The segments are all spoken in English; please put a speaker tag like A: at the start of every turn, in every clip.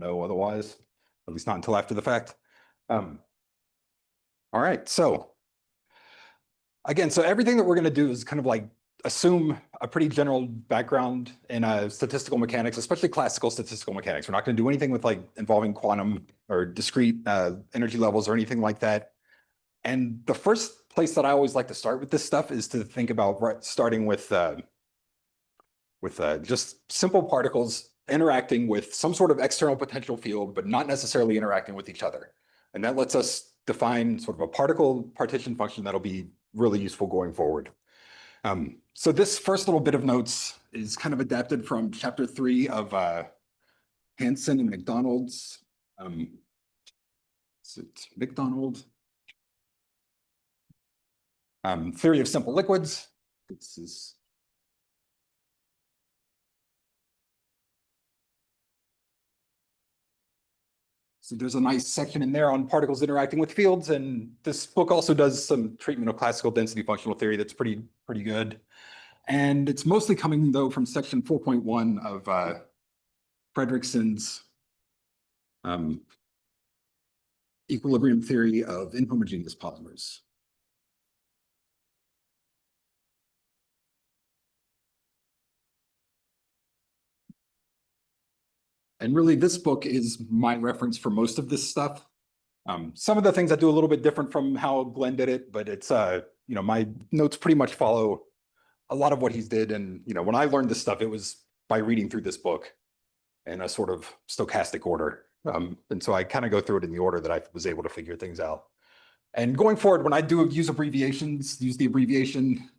A: know otherwise, at least not until after the fact. All right, so again, so everything that we're going to do is kind of like assume a pretty general background in statistical mechanics, especially classical statistical mechanics. We're not going to do anything with like involving quantum or discrete energy levels or anything like that. And the first place that I always like to start with this stuff is to think about starting with just simple particles interacting with some sort of external potential field, but not necessarily interacting with each other. And that lets us define sort of a particle partition function that'll be really useful going forward. So this first little bit of notes is kind of adapted from chapter 3 of Hansen and McDonald's. Is it McDonald? Theory of simple liquids. This is So there's a nice section in there on particles interacting with fields, and this book also does some treatment of classical density functional theory that's pretty good. And it's mostly coming though from section 4.1 of Fredrickson's equilibrium theory of inhomogeneous polymers. And really, this book is my reference for most of this stuff. Some of the things I do a little bit different from how Glenn did it, but it's, my notes pretty much follow a lot of what he's did. And, when I learned this stuff, it was by reading through this book in a sort of stochastic order. And so I kind of go through it in the order that I was able to figure things out. And going forward, when I do use abbreviations, use the abbreviation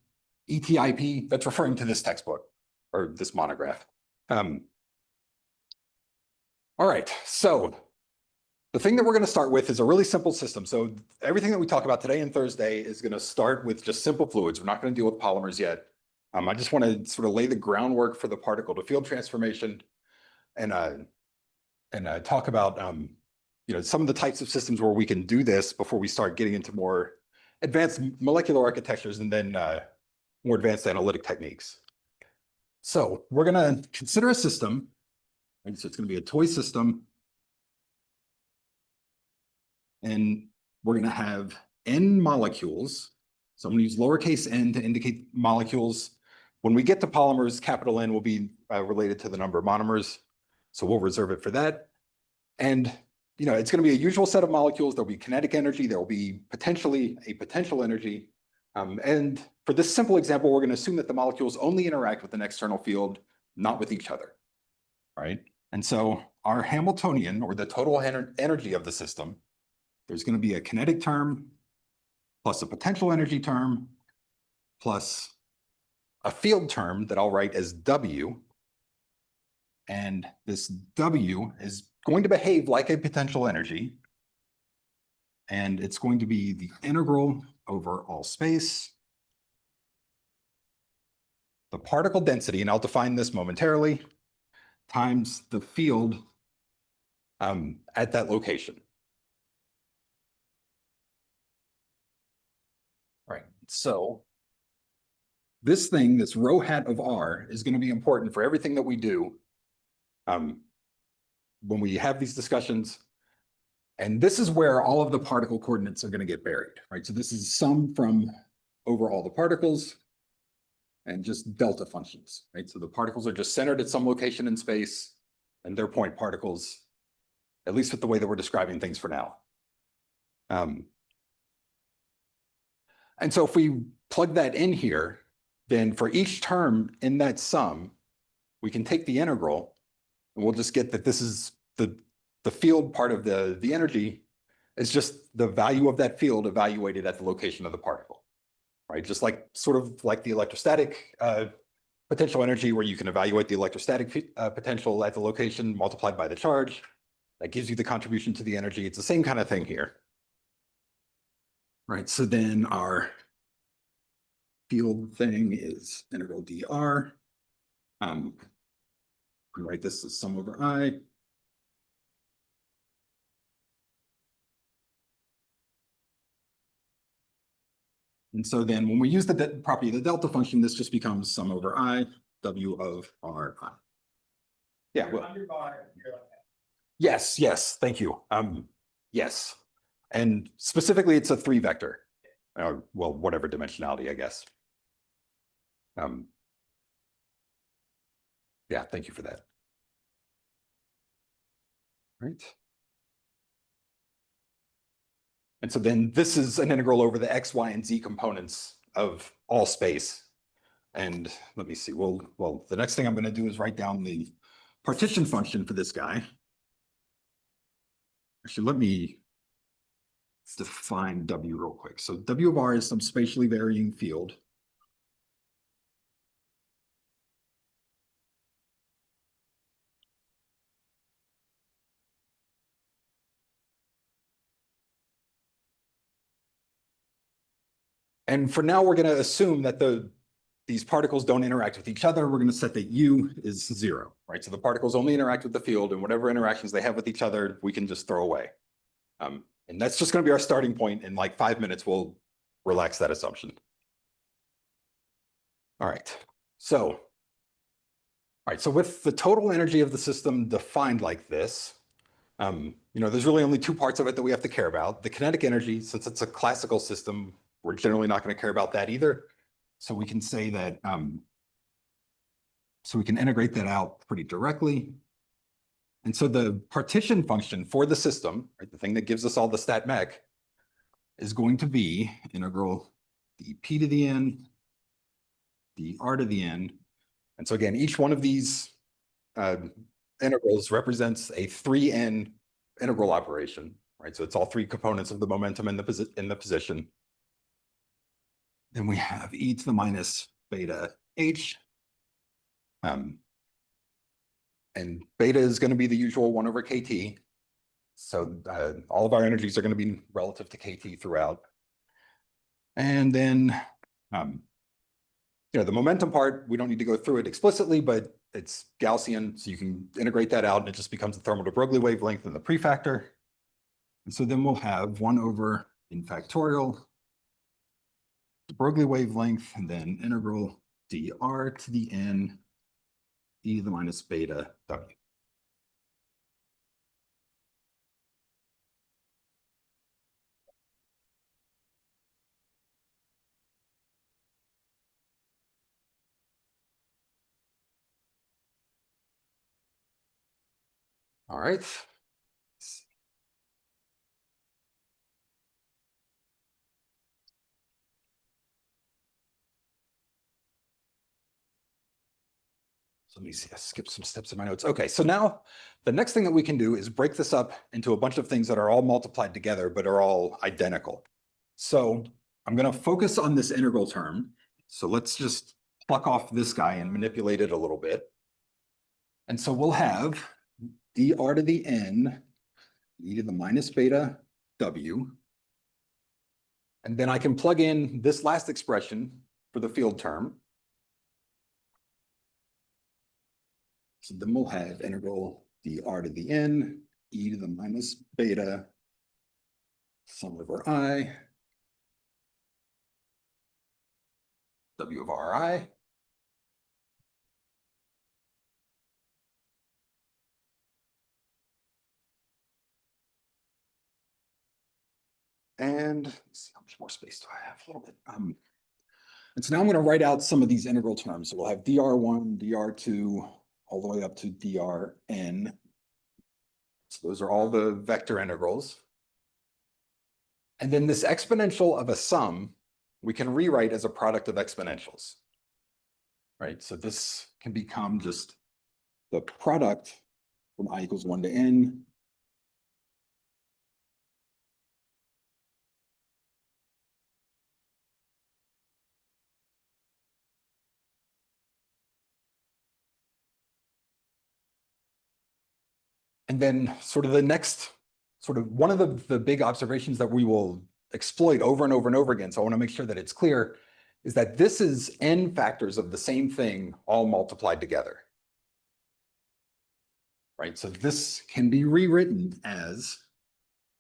A: ETIP, that's referring to this textbook or this monograph. All right, so the thing that we're going to start with is a really simple system. So everything that we talk about today and Thursday is going to start with just simple fluids. We're not going to deal with polymers yet. I just want to sort of lay the groundwork for the particle to field transformation and talk about some of the types of systems where we can do this before we start getting into more advanced molecular architectures and then more advanced analytic techniques. So we're going to consider a system. So it's going to be a toy system. And we're going to have n molecules. So I'm going to use lowercase n to indicate molecules. When we get to polymers, capital N will be related to the number of monomers. So we'll reserve it for that. And it's going to be a usual set of molecules. There'll be kinetic energy. There will be potentially a potential energy. And for this simple example, we're going to assume that the molecules only interact with an external field, not with each other. Right? And so our Hamiltonian, or the total energy of the system, there's going to be a kinetic term plus a potential energy term plus a field term that I'll write as W. And this W is going to behave like a potential energy. And it's going to be the integral over all space, the particle density, and I'll define this momentarily, times the field at that location. All right, so this thing, this rho hat of R, is going to be important for everything that we do when we have these discussions. And this is where all of the particle coordinates are going to get buried, right? So this is sum from over all the particles and just delta functions, right? So the particles are just centered at some location in space and they're point particles, at least with the way that we're describing things for now. And so if we plug that in here, then for each term in that sum, we can take the integral and we'll just get that this is the field part of the energy is just the value of that field evaluated at the location of the particle, right? Just like sort of like the electrostatic potential energy where you can evaluate the electrostatic potential at the location multiplied by the charge. That gives you the contribution to the energy. It's the same kind of thing here. Right, so then our field thing is integral dr. We write this as sum over I. And so then when we use the property of the delta function, this just becomes sum over I, W of R I. Yeah, well, Yes, thank you. Yes. And specifically, it's a 3-vector. Well, whatever dimensionality, I guess. Yeah, thank you for that. Right. And so then this is an integral over the x, y, and z components of all space. And let me see, well, the next thing I'm going to do is write down the partition function for this guy. Actually, let me define W real quick. So W of R is some spatially varying field. And for now, we're going to assume that these particles don't interact with each other. We're going to set that U is 0, right? So the particles only interact with the field, and whatever interactions they have with each other, we can just throw away. And that's just going to be our starting point. In like 5 minutes, we'll relax that assumption. All right. So with the total energy of the system defined like this, there's really only 2 parts of it that we have to care about. The kinetic energy, since it's a classical system, we're generally not going to care about that either. So we can say that, so we can integrate that out pretty directly. And so the partition function for the system, right, the thing that gives us all the stat mech, is going to be integral dp to the n, dr to the n. And so again, each one of these integrals represents a 3n integral operation, right? So it's all 3 components of the momentum in the position. Then we have e to the minus beta h. And beta is going to be the usual 1 over kt. So all of our energies are going to be relative to kt throughout. And then, the momentum part, we don't need to go through it explicitly, but it's Gaussian, so you can integrate that out, and it just becomes the thermal de Broglie wavelength and the prefactor. And so then we'll have 1 over in factorial de Broglie wavelength, and then integral dr to the n e to the minus beta w. All right. So let me see, I skipped some steps in my notes. Okay, so now the next thing that we can do is break this up into a bunch of things that are all multiplied together, but are all identical. So I'm going to focus on this integral term. So let's just pluck off this guy and manipulate it a little bit. And so we'll have dr to the n e to the minus beta w. And then I can plug in this last expression for the field term. So then we'll have integral dr to the n e to the minus beta sum over I w of ri. And let's see, how much more space do I have? A little bit. And so now I'm going to write out some of these integral terms. So we'll have dr1, dr2, all the way up to drn. So those are all the vector integrals. And then this exponential of a sum, we can rewrite as a product of exponentials. Right, so this can become just the product from I equals 1 to n and then sort of the next, sort of one of the big observations that we will exploit over and over and over again, so I want to make sure that it's clear, is that this is n factors of the same thing all multiplied together. Right, so this can be rewritten as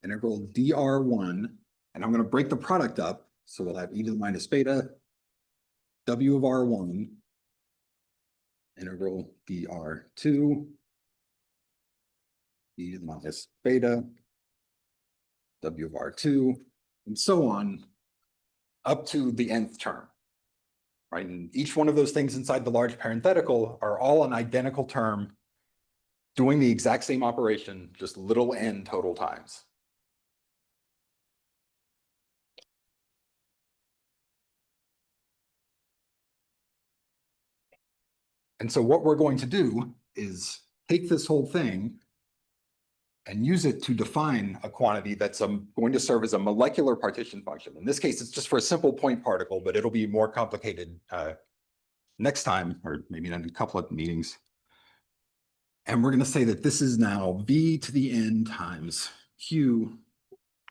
A: integral dr1, and I'm going to break the product up, so we'll have e to the minus beta w of r1 integral dr2 E minus beta, W of R2, and so on, up to the nth term. Right, and each one of those things inside the large parenthetical are all an identical term doing the exact same operation, just little n total times. And so what we're going to do is take this whole thing and use it to define a quantity that's going to serve as a molecular partition function. In this case, it's just for a simple point particle, but it'll be more complicated next time, or maybe in a couple of meetings. And we're going to say that this is now v to the n times q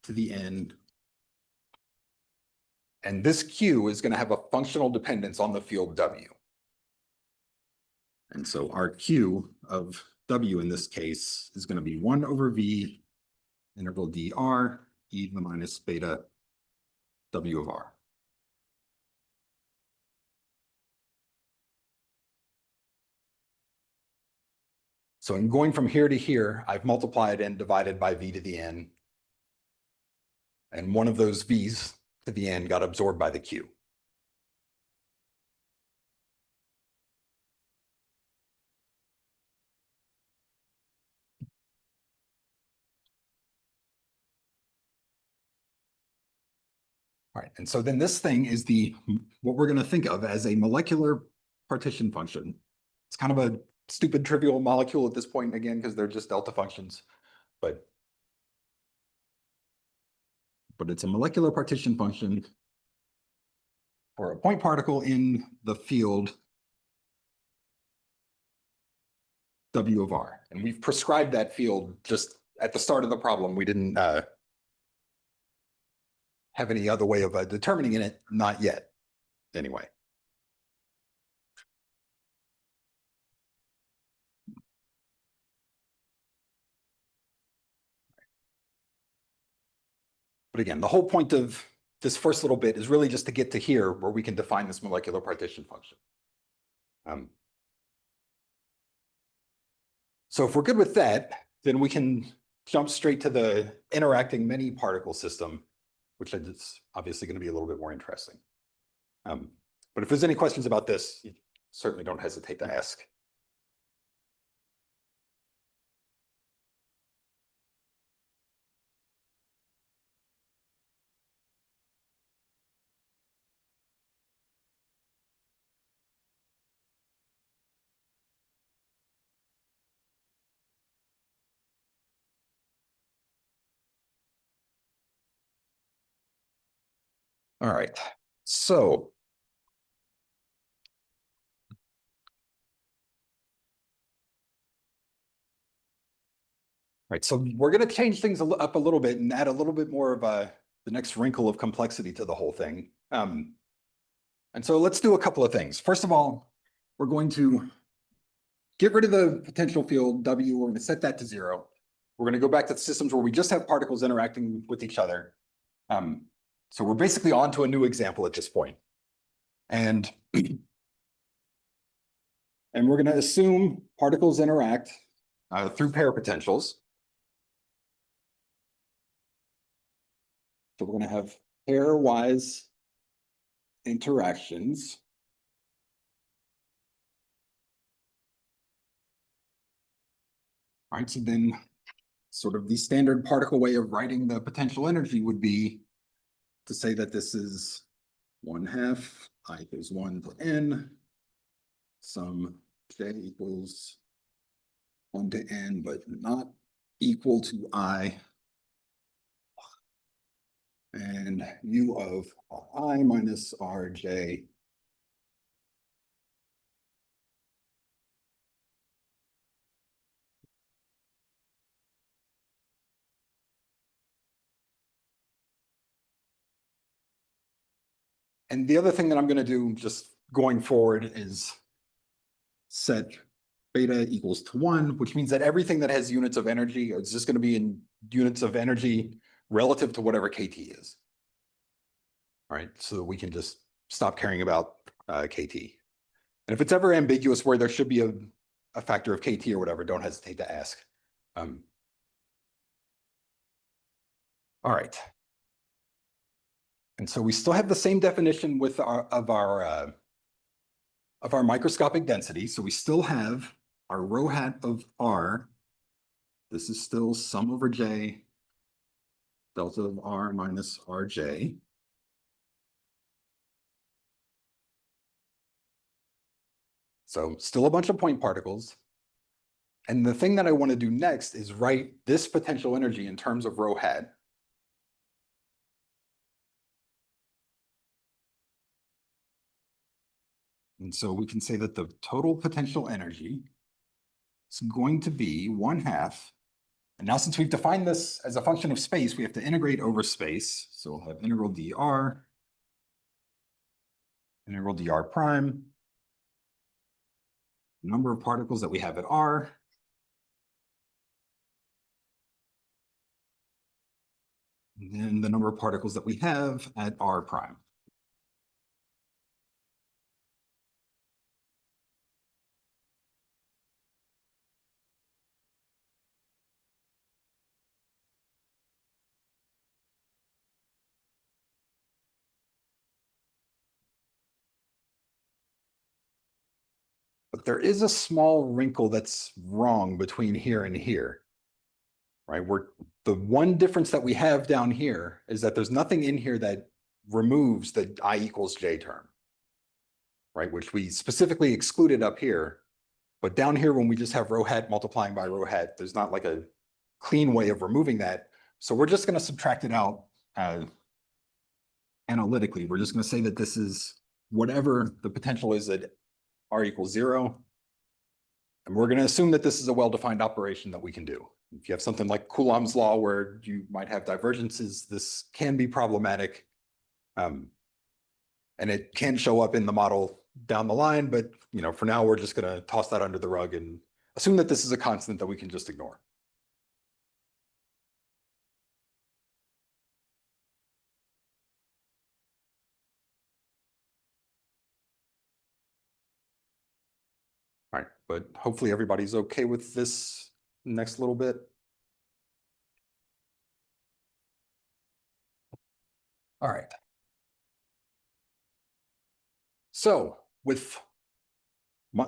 A: to the n. And this q is going to have a functional dependence on the field w. And so our q of w in this case is going to be 1 over v interval dr e to the minus beta w of r. So in going from here to here, I've multiplied and divided by v to the n. And one of those v's to the n got absorbed by the q. All right, and so then this thing is what we're going to think of as a molecular partition function. It's kind of a stupid trivial molecule at this point, again, because they're just delta functions, but it's a molecular partition function for a point particle in the field W of R. And we've prescribed that field just at the start of the problem. We didn't have any other way of determining it, not yet, anyway. But again, the whole point of this first little bit is really just to get to here where we can define this molecular partition function. So if we're good with that, then we can jump straight to the interacting many particle system, which is obviously going to be a little bit more interesting. But if there's any questions about this, you certainly don't hesitate to ask. All right, so so we're going to change things up a little bit and add a little bit more of the next wrinkle of complexity to the whole thing. And so let's do a couple of things. First of all, we're going to get rid of the potential field W. We're going to set that to 0. We're going to go back to the systems where we just have particles interacting with each other. So we're basically on to a new example at this point. And we're going to assume particles interact through pair potentials. So we're going to have pairwise interactions. All right, so then sort of the standard particle way of writing the potential energy would be to say that this is 1/2 I equals 1 to n, sum j equals 1 to n, but not equal to I, and u of I minus rj . And the other thing that I'm going to do just going forward is set beta equals to 1, which means that everything that has units of energy is just going to be in units of energy relative to whatever KT is. All right, so we can just stop caring about KT. And if it's ever ambiguous where there should be a factor of KT or whatever, don't hesitate to ask. All right. And so we still have the same definition with of our microscopic density. So we still have our rho hat of R. This is still sum over J, delta of R minus RJ. So still a bunch of point particles. And the thing that I want to do next is write this potential energy in terms of rho hat. And so we can say that the total potential energy is going to be 1/2. And now since we've defined this as a function of space, we have to integrate over space. So we'll have integral dr, integral dr prime, number of particles that we have at R, and then the number of particles that we have at R prime. But there is a small wrinkle that's wrong between here and here, right? The one difference that we have down here is that there's nothing in here that removes the I equals J term, right? Which we specifically excluded up here. But down here, when we just have rho hat multiplying by rho hat, there's not like a clean way of removing that. So we're just going to subtract it out analytically. We're just going to say that this is whatever the potential is at R equals 0. And we're going to assume that this is a well-defined operation that we can do. If you have something like Coulomb's law where you might have divergences, this can be problematic. And it can show up in the model down the line, but for now, we're just going to toss that under the rug and assume that this is a constant that we can just ignore. All right, but hopefully everybody's okay with this next little bit. All right. So with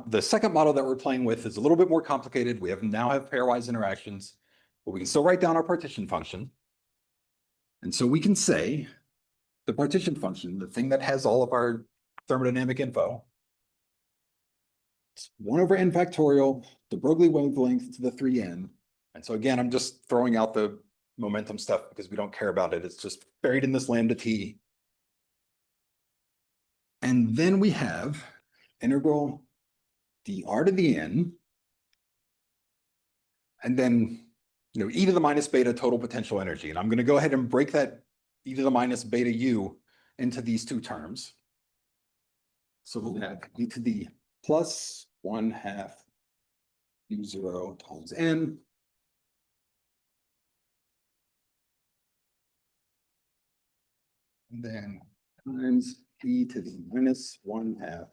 A: the second model that we're playing with is a little bit more complicated. We now have pairwise interactions, but we can still write down our partition function. And so we can say the partition function, the thing that has all of our thermodynamic info, it's 1 over n factorial, de Broglie wavelength to the 3n. And so again, I'm just throwing out the momentum stuff because we don't care about it. It's just buried in this lambda t. And then we have integral dr to the n, and then e to the minus beta total potential energy. And I'm going to go ahead and break that e to the minus beta u into these two terms. So we'll have e to the plus 1/2 u0 times n. And then times e to the minus 1/2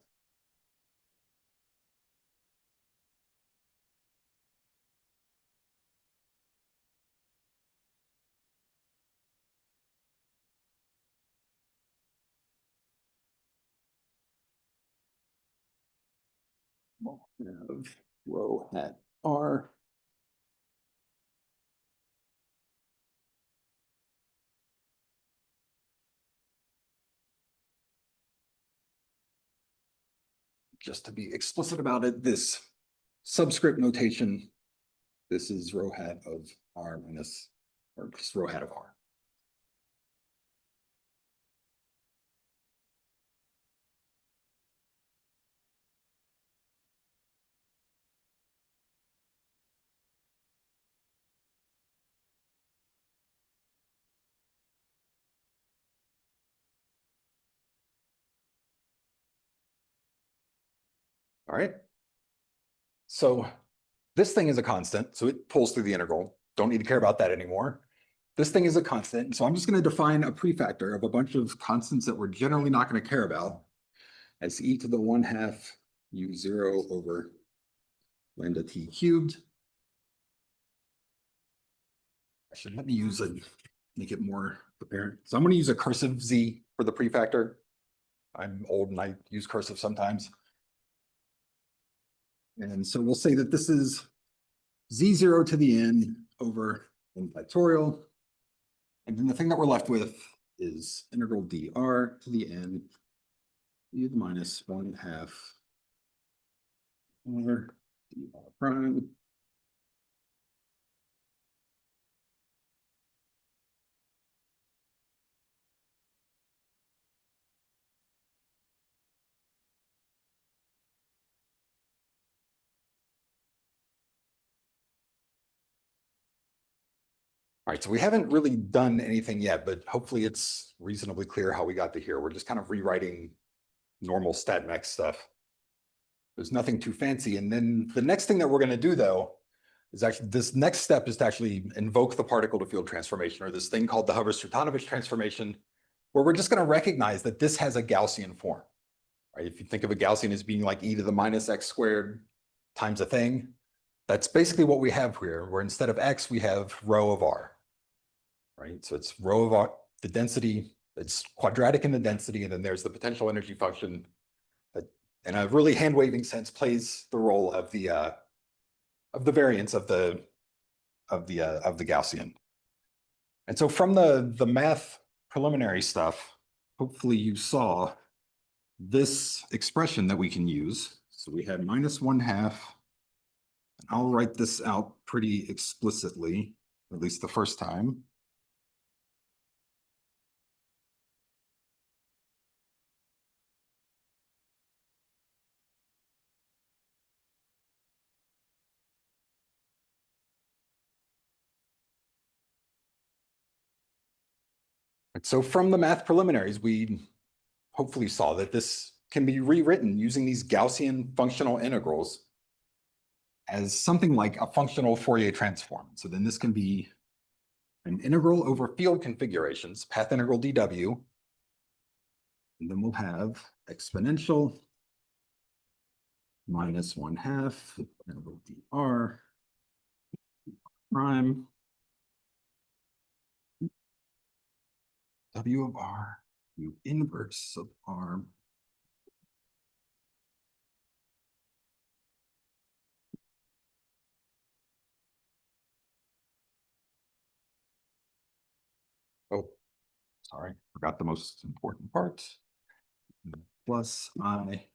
A: of rho hat r just to be explicit about it, this subscript notation, this is rho hat of r minus, or just rho hat of r. All right. So this thing is a constant, so it pulls through the integral. Don't need to care about that anymore. This thing is a constant, so I'm just going to define a prefactor of a bunch of constants that we're generally not going to care about as e to the 1/2 u0 over lambda t cubed. Actually, let me use a make it more apparent. So I'm going to use a cursive Z for the prefactor. I'm old and I use cursive sometimes. And so we'll say that this is Z0 to the N over n factorial. And then the thing that we're left with is integral dr to the N e to the minus 1/2 over dr prime. All right, so we haven't really done anything yet, but hopefully it's reasonably clear how we got to here. We're just kind of rewriting normal StatMech stuff. There's nothing too fancy. And then the next thing that we're going to do, though, is actually this next step is to actually invoke the particle to field transformation, or this thing called the Hubers-Trutanovich transformation, where we're just going to recognize that this has a Gaussian form. Right? If you think of a Gaussian as being like e to the minus x squared times a thing, that's basically what we have here, where instead of x, we have rho of r. Right? So it's rho of r, the density, it's quadratic in the density, and then there's the potential energy function that, in a really hand-waving sense, plays the role of the variance of the Gaussian. And so from the math preliminary stuff, hopefully you saw this expression that we can use. So we had minus 1/2, and I'll write this out pretty explicitly, at least the first time. So from the math preliminaries, we hopefully saw that this can be rewritten using these Gaussian functional integrals as something like a functional Fourier transform. So then this can be an integral over field configurations, path integral dw, and then we'll have exponential minus 1/2 integral dr prime w of r u inverse of r oh, sorry, forgot the most important part, plus I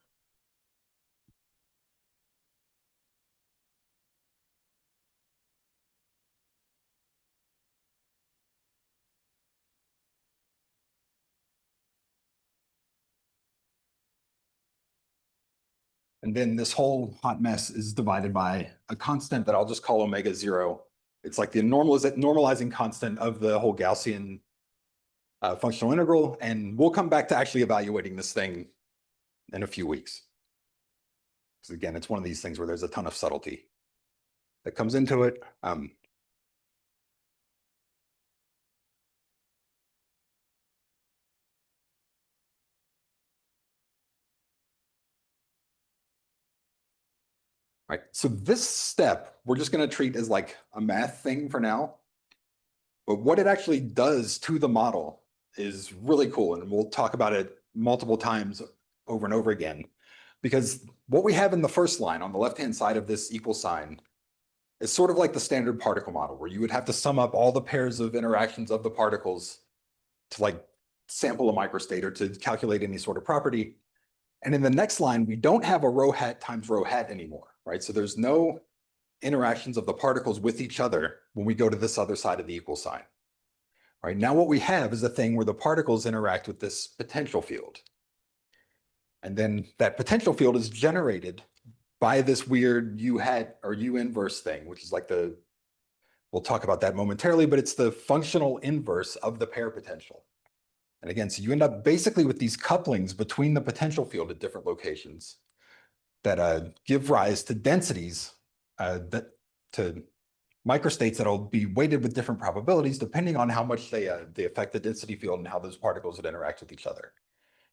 A: and then this whole hot mess is divided by a constant that I'll just call omega 0. It's like the normalizing constant of the whole Gaussian functional integral. And we'll come back to actually evaluating this thing in a few weeks. Because again, it's one of these things where there's a ton of subtlety that comes into it. Right. So this step, we're just going to treat as like a math thing for now. But what it actually does to the model is really cool. And we'll talk about it multiple times over and over again. Because what we have in the first line on the left-hand side of this equal sign is sort of like the standard particle model, where you would have to sum up all the pairs of interactions of the particles to like sample a microstate or to calculate any sort of property. And in the next line, we don't have a rho hat times rho hat anymore, right? So there's no interactions of the particles with each other when we go to this other side of the equal sign. All right, now what we have is a thing where the particles interact with this potential field. And then that potential field is generated by this weird U hat or U inverse thing, which is like we'll talk about that momentarily, but it's the functional inverse of the pair potential. And again, so you end up basically with these couplings between the potential field at different locations that give rise to densities to microstates that'll be weighted with different probabilities depending on how much they affect the density field and how those particles would interact with each other.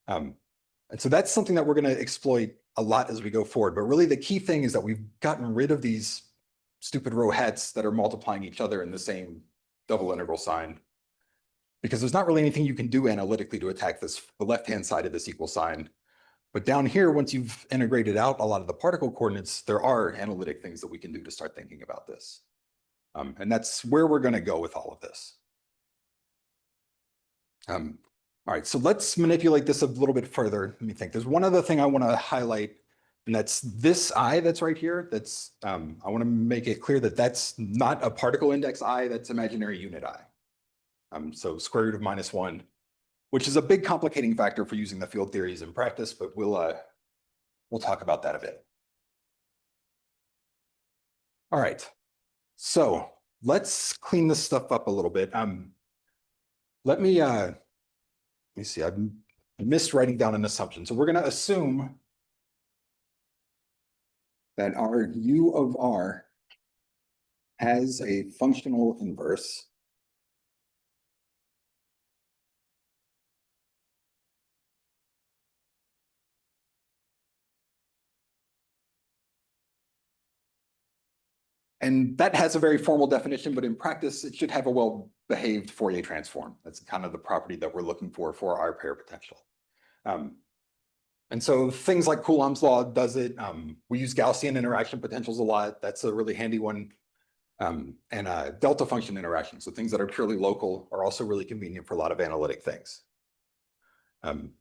A: And so that's something that we're going to exploit a lot as we go forward. But really the key thing is that we've gotten rid of these stupid rho hats that are multiplying each other in the same double integral sign. because there's not really anything you can do analytically to attack this, the left-hand side of this equal sign. But down here, once you've integrated out a lot of the particle coordinates, there are analytic things that we can do to start thinking about this. And that's where we're going to go with all of this. All right, so let's manipulate this a little bit further. Let me think. There's one other thing I want to highlight, and that's this I that's right here. That's I want to make it clear that that's not a particle index I, that's imaginary unit I. So square root of -1, which is a big complicating factor for using the field theories in practice, but we'll talk about that a bit. All right, so let's clean this stuff up a little bit. Let me see, I missed writing down an assumption. So we're going to assume that our U of R has a functional inverse. And that has a very formal definition, but in practice, it should have a well-behaved Fourier transform. That's kind of the property that we're looking for our pair potential. And so things like Coulomb's law does it. We use Gaussian interaction potentials a lot. That's a really handy one. And delta function interactions. So things that are purely local are also really convenient for a lot of analytic things. And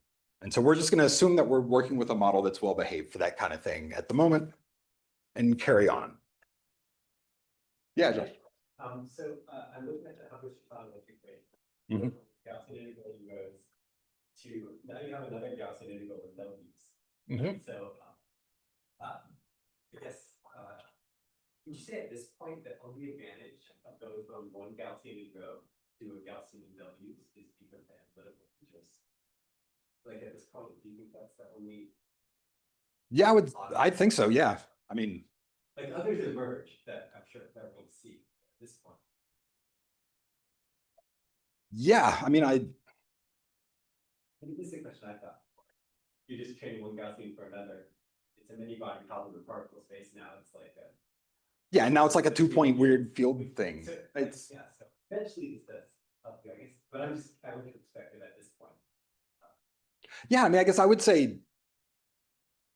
A: so we're just going to assume that we're working with a model that's well behaved for that kind of thing at the moment and carry on. Yeah, Josh.
B: I'm looking at the Hubbard trigonometric equation.
A: Mhm.
B: Gaussian integral goes to, now you have another Gaussian integral with W's.
A: Mhm.
B: So I guess would you say at this point that only advantage of going from one Gaussian integral to a Gaussian in W's is because the analytical interest? Like at this point, do you think that's the only?
A: Yeah, I think so. Yeah. I mean,
B: like others emerge that I'm sure everyone will see at this point.
A: yeah, I mean,
B: This is the question I thought. You just train one Gaussian for another. It's a mini body problem in particle space now. It's like a.
A: yeah, now it's like a 2-point weird field thing.
B: So,
A: It's
B: yeah, so eventually this does help you, I guess, but I'm just kind of expecting at this point.
A: yeah, I mean, I guess I would say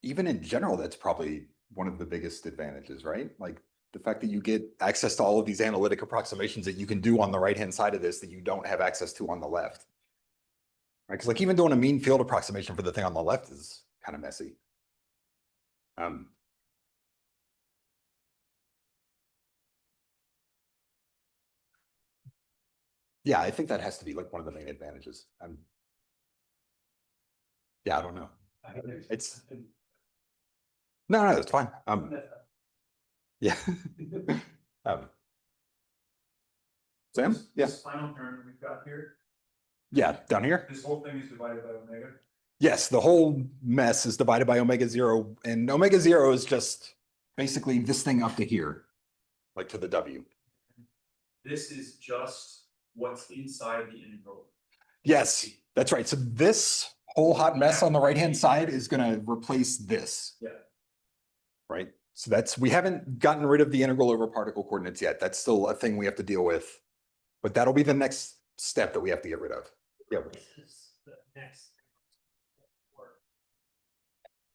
A: even in general, that's probably one of the biggest advantages, right? Like the fact that you get access to all of these analytic approximations that you can do on the right-hand side of this that you don't have access to on the left. Right? Because like even doing a mean field approximation for the thing on the left is kind of messy. Yeah, I think that has to be like one of the main advantages. Yeah, I don't know. It's no, it's fine. Yeah. Sam? Yeah.
C: This final term we've got here,
A: Yeah, down here.
C: this whole thing is divided by omega.
A: Yes, the whole mess is divided by omega 0, and omega 0 is just basically this thing up to here, like to the W.
C: This is just what's inside the integral.
A: Yes, that's right. So this whole hot mess on the right-hand side is going to replace this.
C: Yeah.
A: Right? So we haven't gotten rid of the integral over particle coordinates yet. That's still a thing we have to deal with. But that'll be the next step that we have to get rid of. Yeah.
C: This is the next.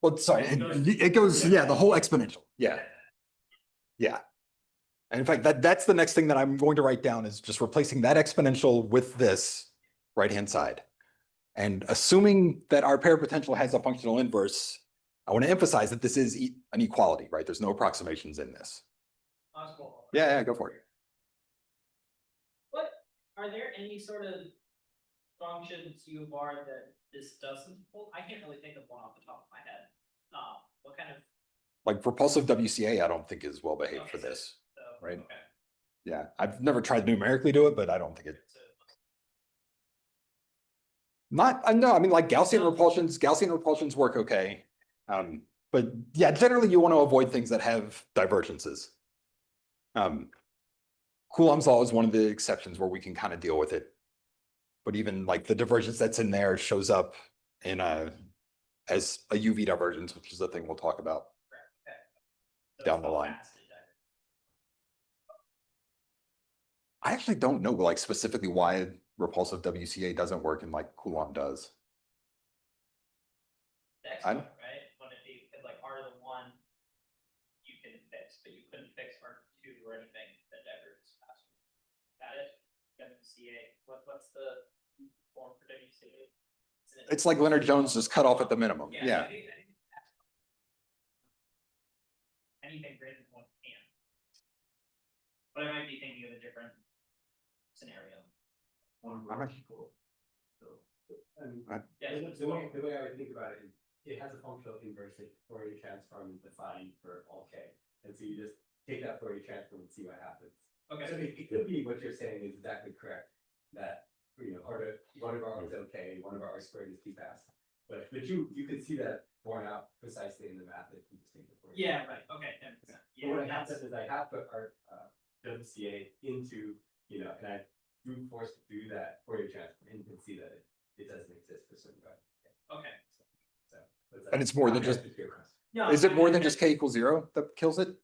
A: Well, sorry, it goes, yeah, the whole exponential. Yeah. Yeah. And in fact, that's the next thing that I'm going to write down is just replacing that exponential with this right-hand side. And assuming that our pair potential has a functional inverse, I want to emphasize that this is an equality, right? There's no approximations in this. Yeah, go for it.
D: Are there any sort of functions U of R that this doesn't hold? I can't really think of one off the top of my head. What kind of?
A: Like repulsive WCA, I don't think is well behaved for this, right?
D: Okay.
A: Yeah, I've never tried to numerically do it, but I don't think it. No, I mean like Gaussian repulsions work okay. But yeah, generally you want to avoid things that have divergences. Coulomb's law is one of the exceptions where we can kind of deal with it. But even like the divergence that's in there shows up in as a UV divergence, which is the thing we'll talk about down the line. I actually don't know like specifically why repulsive WCA doesn't work and like Coulomb does.
D: Next
A: I-
D: one, right, when it be, like R1, you can fix, but you couldn't fix R2 or anything that diverges faster. Got it? WCA, what's the form for WCA?
A: It's like Leonard Jones just cut off at the minimum. Yeah.
D: Anything greater than 1 can. But I might be thinking of a different scenario.
B: One
A: I'm
B: row
A: not-
B: equal. So, I mean,
A: Right.
D: Yeah,
B: the way I would think about it is, it has a functional inverse, like Fourier transform is defined for all K. And so you just take that Fourier transform and see what happens. So
D: okay,
B: it could be what you're saying is exactly correct, that, you know, one of our is okay, one of our R squared is too fast. But you could see that borne out precisely in the math if you just take the Fourier.
D: yeah, right, okay, that makes sense.
B: But what I
D: Yeah,
B: have
D: that's,
B: said is I have put our WCA into, you know, and I brute forced through that Fourier transform and you can see that it doesn't exist for certain values.
D: okay.
B: So.
A: And it's more than just-
D: No,
A: Is it more than
D: I-
A: just K equals 0 that kills it?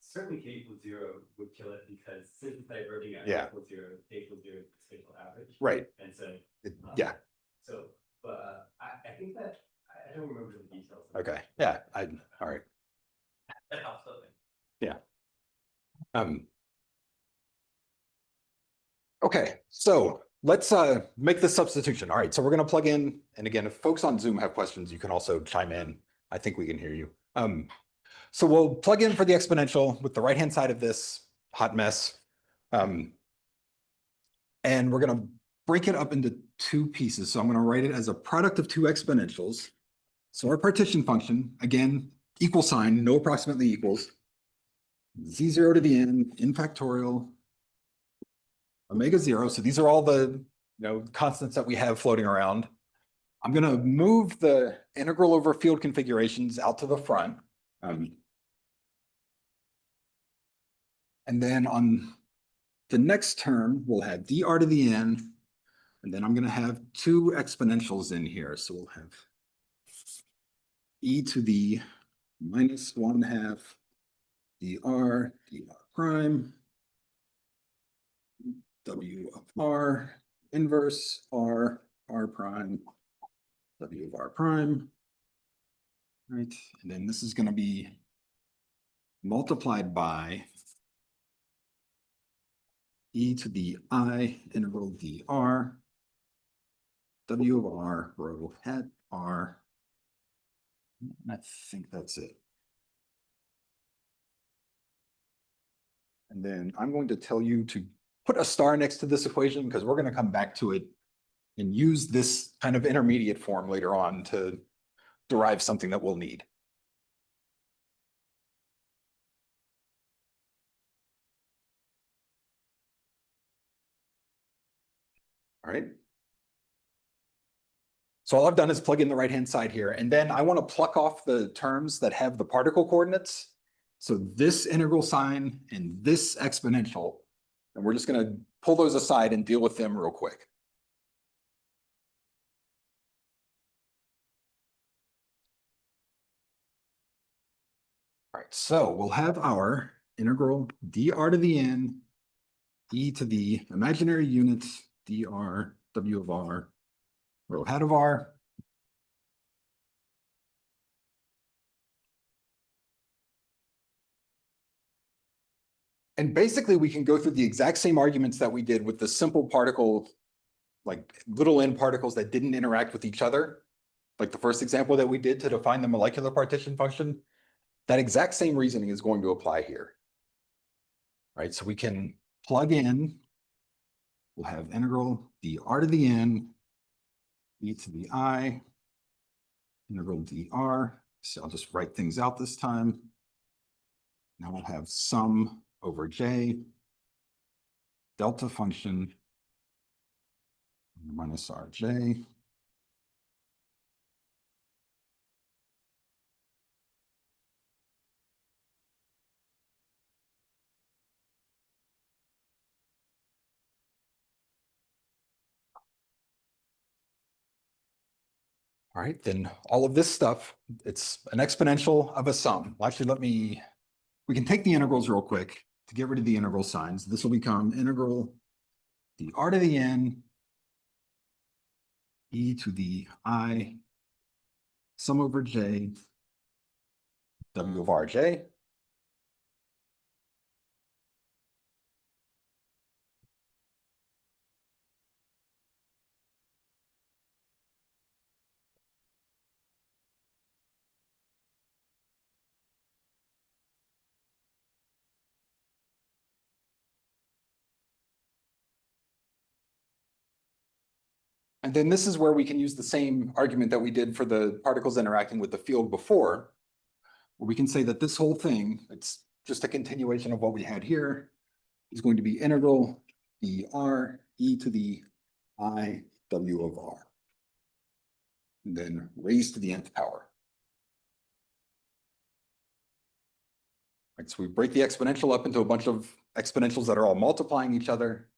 B: Certainly K equals 0 would kill it because since it's diverging at
A: Yeah.
B: K equals 0, K equals 0 is the spatial average.
A: Right.
B: And so.
A: Yeah,
B: So, but I think that, I don't remember the details.
A: okay, yeah, all right.
D: That helps, okay.
A: Okay, so let's make the substitution. All right, so we're gonna plug in, and again, if folks on Zoom have questions, you can also chime in. I think we can hear you. So we'll plug in for the exponential with the right-hand side of this hot mess. And we're gonna break it up into two pieces. So I'm gonna write it as a product of two exponentials. So our partition function, again, equal sign, no approximately equals. Z0 to the n, in factorial, omega 0. So these are all the constants that we have floating around. I'm going to move the integral over field configurations out to the front. And then on the next term, we'll have dr to the n. And then I'm going to have two exponentials in here. So we'll have e to the minus 1/2 dr prime w of r inverse r prime w of r prime. Right, and then this is going to be multiplied by e to the I integral dr w of r rho hat r. And I think that's it. And then I'm going to tell you to put a star next to this equation because we're going to come back to it and use this kind of intermediate form later on to derive something that we'll need. All right. So all I've done is plug in the right-hand side here, and then I want to pluck off the terms that have the particle coordinates. So this integral sign and this exponential, and we're just going to pull those aside and deal with them real quick. All right, so we'll have our integral dr to the n, e to the imaginary units dr w of r rho hat of r. And basically we can go through the exact same arguments that we did with the simple particle, like little n particles that didn't interact with each other. Like the first example that we did to define the molecular partition function, that exact same reasoning is going to apply here. Right, so we can plug in, we'll have integral dr to the n, e to the I, integral dr. So I'll just write things out this time. Now we'll have sum over j, delta function minus rj. All right, then all of this stuff, it's an exponential of a sum. Well, actually, we can take the integrals real quick to get rid of the integral signs. This will become integral the R to the N, e to the I, sum over J, W of RJ. And then this is where we can use the same argument that we did for the particles interacting with the field before, where we can say that this whole thing, it's just a continuation of what we had here, is going to be integral dr e to the I W of R. And then raised to the nth power. Right, so we break the exponential up into a bunch of exponentials that are all multiplying each other.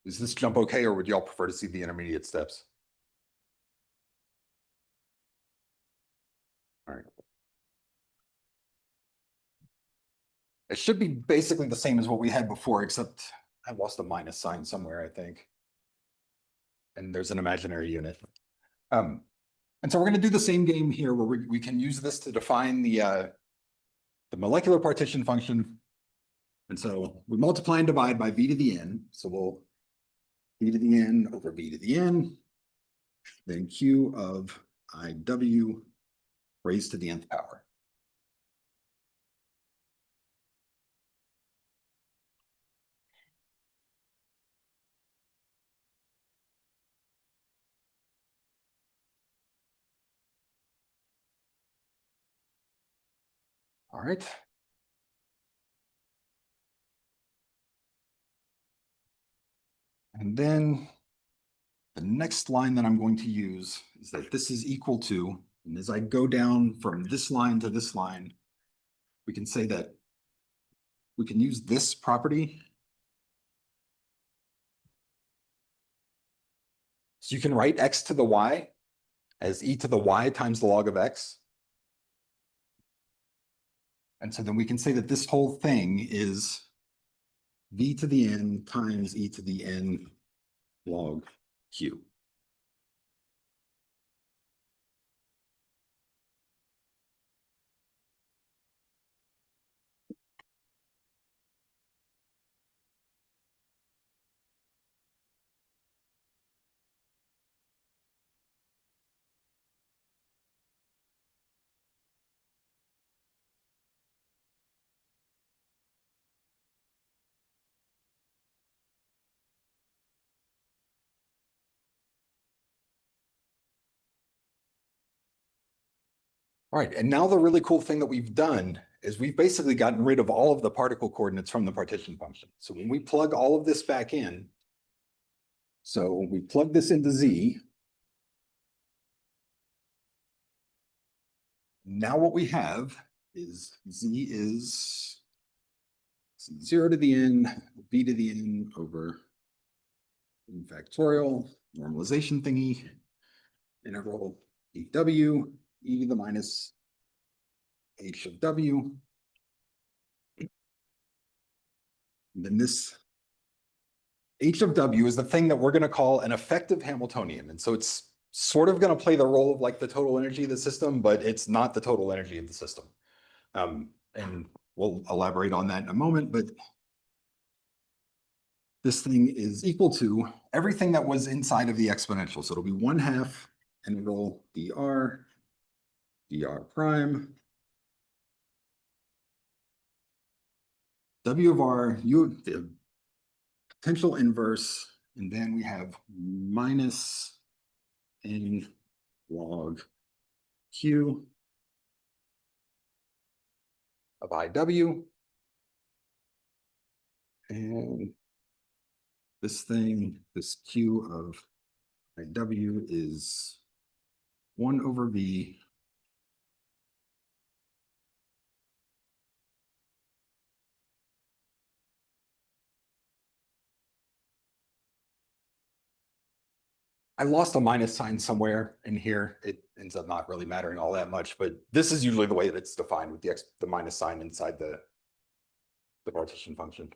A: Is this jump okay, or would y'all prefer to see the intermediate steps? All right. It should be basically the same as what we had before, except I lost a minus sign somewhere, I think. And there's an imaginary unit. And so we're going to do the same game here where we can use this to define the molecular partition function. And so we multiply and divide by v to the n. So we'll v to the n over v to the n, then q of IW raised to the nth power. All right. And then the next line that I'm going to use is that this is equal to, and as I go down from this line to this line, we can say that we can use this property. So you can write x to the y as e to the y times the log of x. And so then we can say that this whole thing is v to the n times e to the n log q. All right, and now the really cool thing that we've done is we've basically gotten rid of all of the particle coordinates from the partition function. So when we plug all of this back in, so we plug this into Z. Now what we have is Z is 0 to the n, b to the n over n factorial, normalization thingy, integral dw, e to the minus h of w. And then this h of w is the thing that we're going to call an effective Hamiltonian. And so it's sort of going to play the role of like the total energy of the system, but it's not the total energy of the system. And we'll elaborate on that in a moment, but this thing is equal to everything that was inside of the exponential. So it'll be 1/2 integral dr prime w of r, the potential inverse, and then we have minus n log q of IW. And this thing, this q of IW is 1 over v I lost a minus sign somewhere in here. It ends up not really mattering all that much, but this is usually the way that it's defined with the minus sign inside the partition function.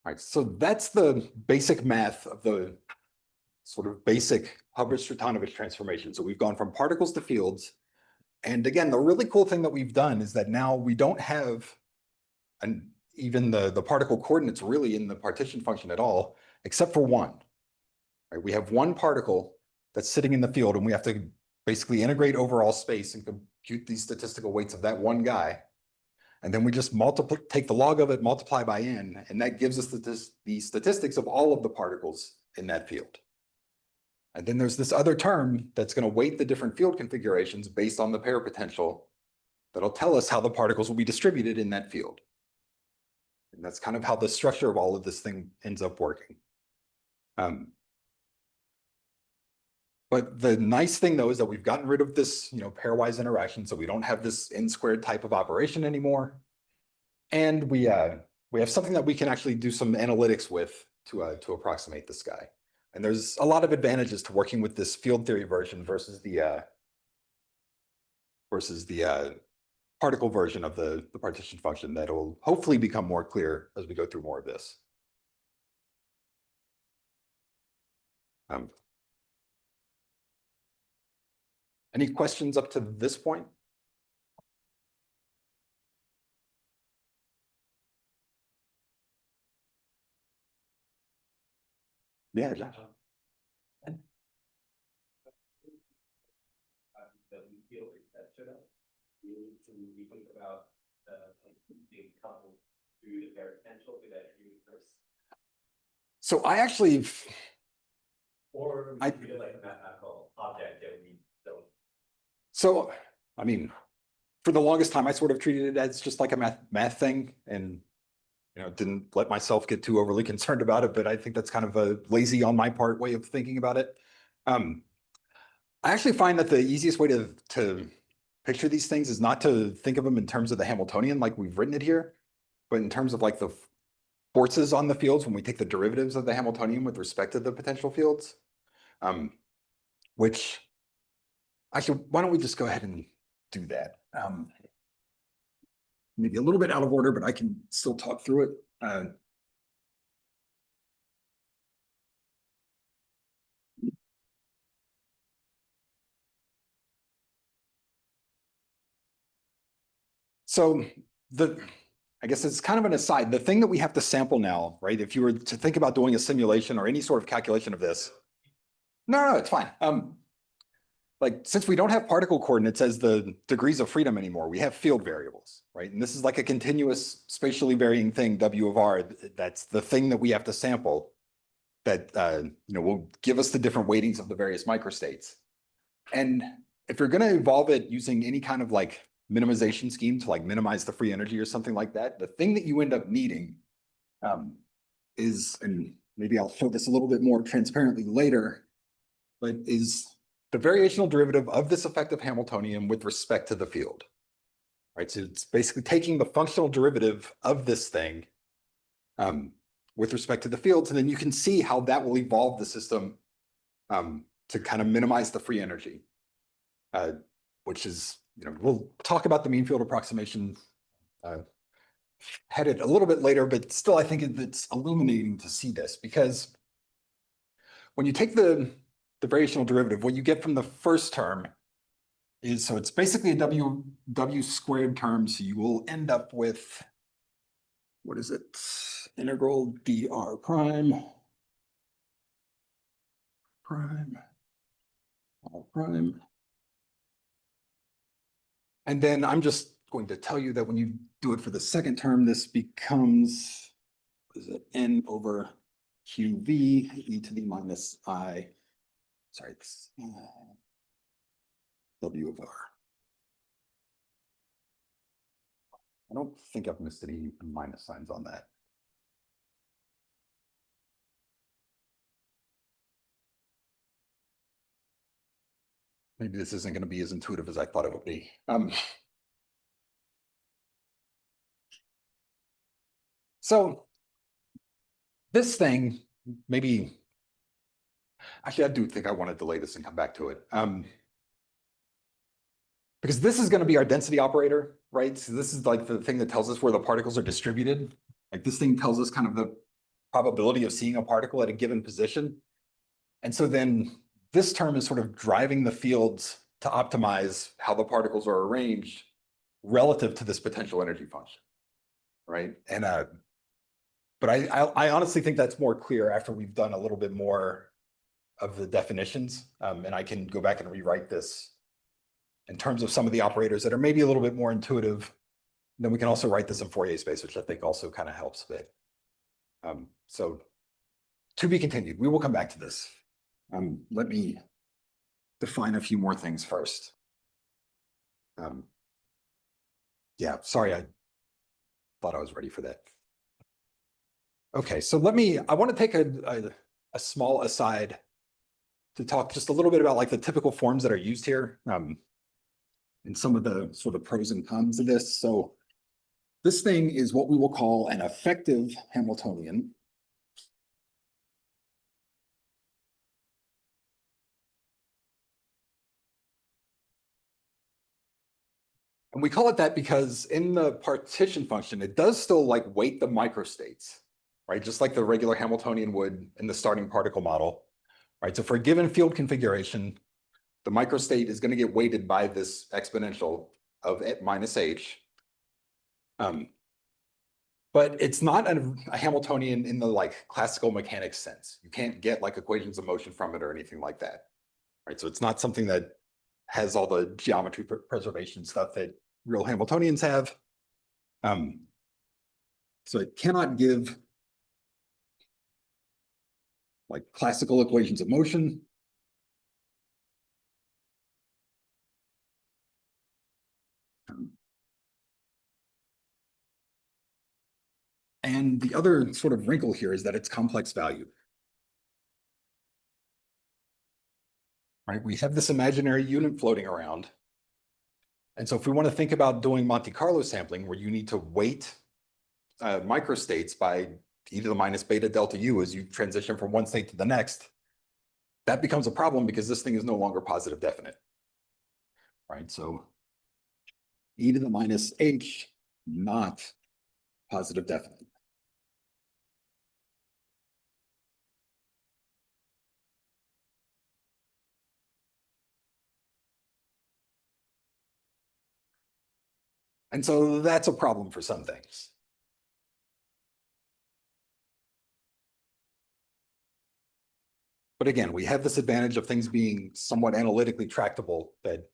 A: All right, so that's the basic math of the sort of basic Hubbard-Stratanovich transformation. So we've gone from particles to fields. And again, the really cool thing that we've done is that now we don't have even the particle coordinates really in the partition function at all, except for one. Right? We have one particle that's sitting in the field, and we have to basically integrate overall space and compute these statistical weights of that one guy. And then we just take the log of it, multiply by n, and that gives us the statistics of all of the particles in that field. And then there's this other term that's going to weight the different field configurations based on the pair potential that'll tell us how the particles will be distributed in that field. And that's kind of how the structure of all of this thing ends up working. But the nice thing though is that we've gotten rid of this, pairwise interaction, so we don't have this n squared type of operation anymore. And we have something that we can actually do some analytics with to approximate this guy. And there's a lot of advantages to working with this field theory version versus the particle version of the partition function that will hopefully become more clear as we go through more of this. Any questions up to this point? Yeah, Josh.
B: That we feel that should have. We think about being coupled through the pair potential through that first.
A: So I actually,
B: Or
A: I
B: treat it like a mathematical object that we don't.
A: So, I mean, for the longest time, I sort of treated it as just like a math thing, and didn't let myself get too overly concerned about it. But I think that's kind of a lazy on my part way of thinking about it. I actually find that the easiest way to picture these things is not to think of them in terms of the Hamiltonian like we've written it here, but in terms of like the forces on the fields when we take the derivatives of the Hamiltonian with respect to the potential fields. Which actually, why don't we just go ahead and do that? Maybe a little bit out of order, but I can still talk through it. So I guess it's kind of an aside. The thing that we have to sample now, right? If you were to think about doing a simulation or any sort of calculation of this, no, it's fine. Like since we don't have particle coordinates as the degrees of freedom anymore, we have field variables, right? And this is like a continuous spatially varying thing, W of R. That's the thing that we have to sample that will give us the different weightings of the various microstates. And if you're going to evolve it using any kind of like minimization scheme to like minimize the free energy or something like that, the thing that you end up needing is, and maybe I'll show this a little bit more transparently later, but is the variational derivative of this effective Hamiltonian with respect to the field. Right, so it's basically taking the functional derivative of this thing with respect to the fields, and then you can see how that will evolve the system to kind of minimize the free energy, which is, we'll talk about the mean field approximation headed a little bit later, but still I think it's illuminating to see this, because when you take the variational derivative, what you get from the first term is, so it's basically a w squared term, so you will end up with, what is it? Integral dr prime r prime. And then I'm just going to tell you that when you do it for the second term, this becomes, what is it, n over qv e to the minus I, sorry, it's w of r. I don't think I've missed any minus signs on that. maybe this isn't going to be as intuitive as I thought it would be. So this thing, maybe, actually, I do think I want to delay this and come back to it. Because this is going to be our density operator, right? So this is like the thing that tells us where the particles are distributed. Like this thing tells us kind of the probability of seeing a particle at a given position. And so then this term is sort of driving the fields to optimize how the particles are arranged relative to this potential energy function, right? And but I honestly think that's more clear after we've done a little bit more of the definitions, and I can go back and rewrite this in terms of some of the operators that are maybe a little bit more intuitive. Then we can also write this in Fourier space, which I think also kind of helps a bit. So to be continued, we will come back to this. Let me define a few more things first. Yeah, sorry, I thought I was ready for that. Okay, so I want to take a small aside to talk just a little bit about like the typical forms that are used here, and some of the sort of pros and cons of this. So this thing is what we will call an effective Hamiltonian. And we call it that because in the partition function, it does still like weight the microstates, right? Just like the regular Hamiltonian would in the starting particle model, right? So for a given field configuration, the microstate is going to get weighted by this exponential of minus h. But it's not a Hamiltonian in the like classical mechanics sense. You can't get like equations of motion from it or anything like that, right? So it's not something that has all the geometry preservation stuff that real Hamiltonians have. So it cannot give like classical equations of motion. And the other sort of wrinkle here is that it's complex value. Right? We have this imaginary unit floating around. And so if we want to think about doing Monte Carlo sampling, where you need to weight microstates by e to the minus beta delta u as you transition from one state to the next, that becomes a problem because this thing is no longer positive definite. Right? So e to the minus h, not positive definite. And so that's a problem for some things. But again, we have this advantage of things being somewhat analytically tractable that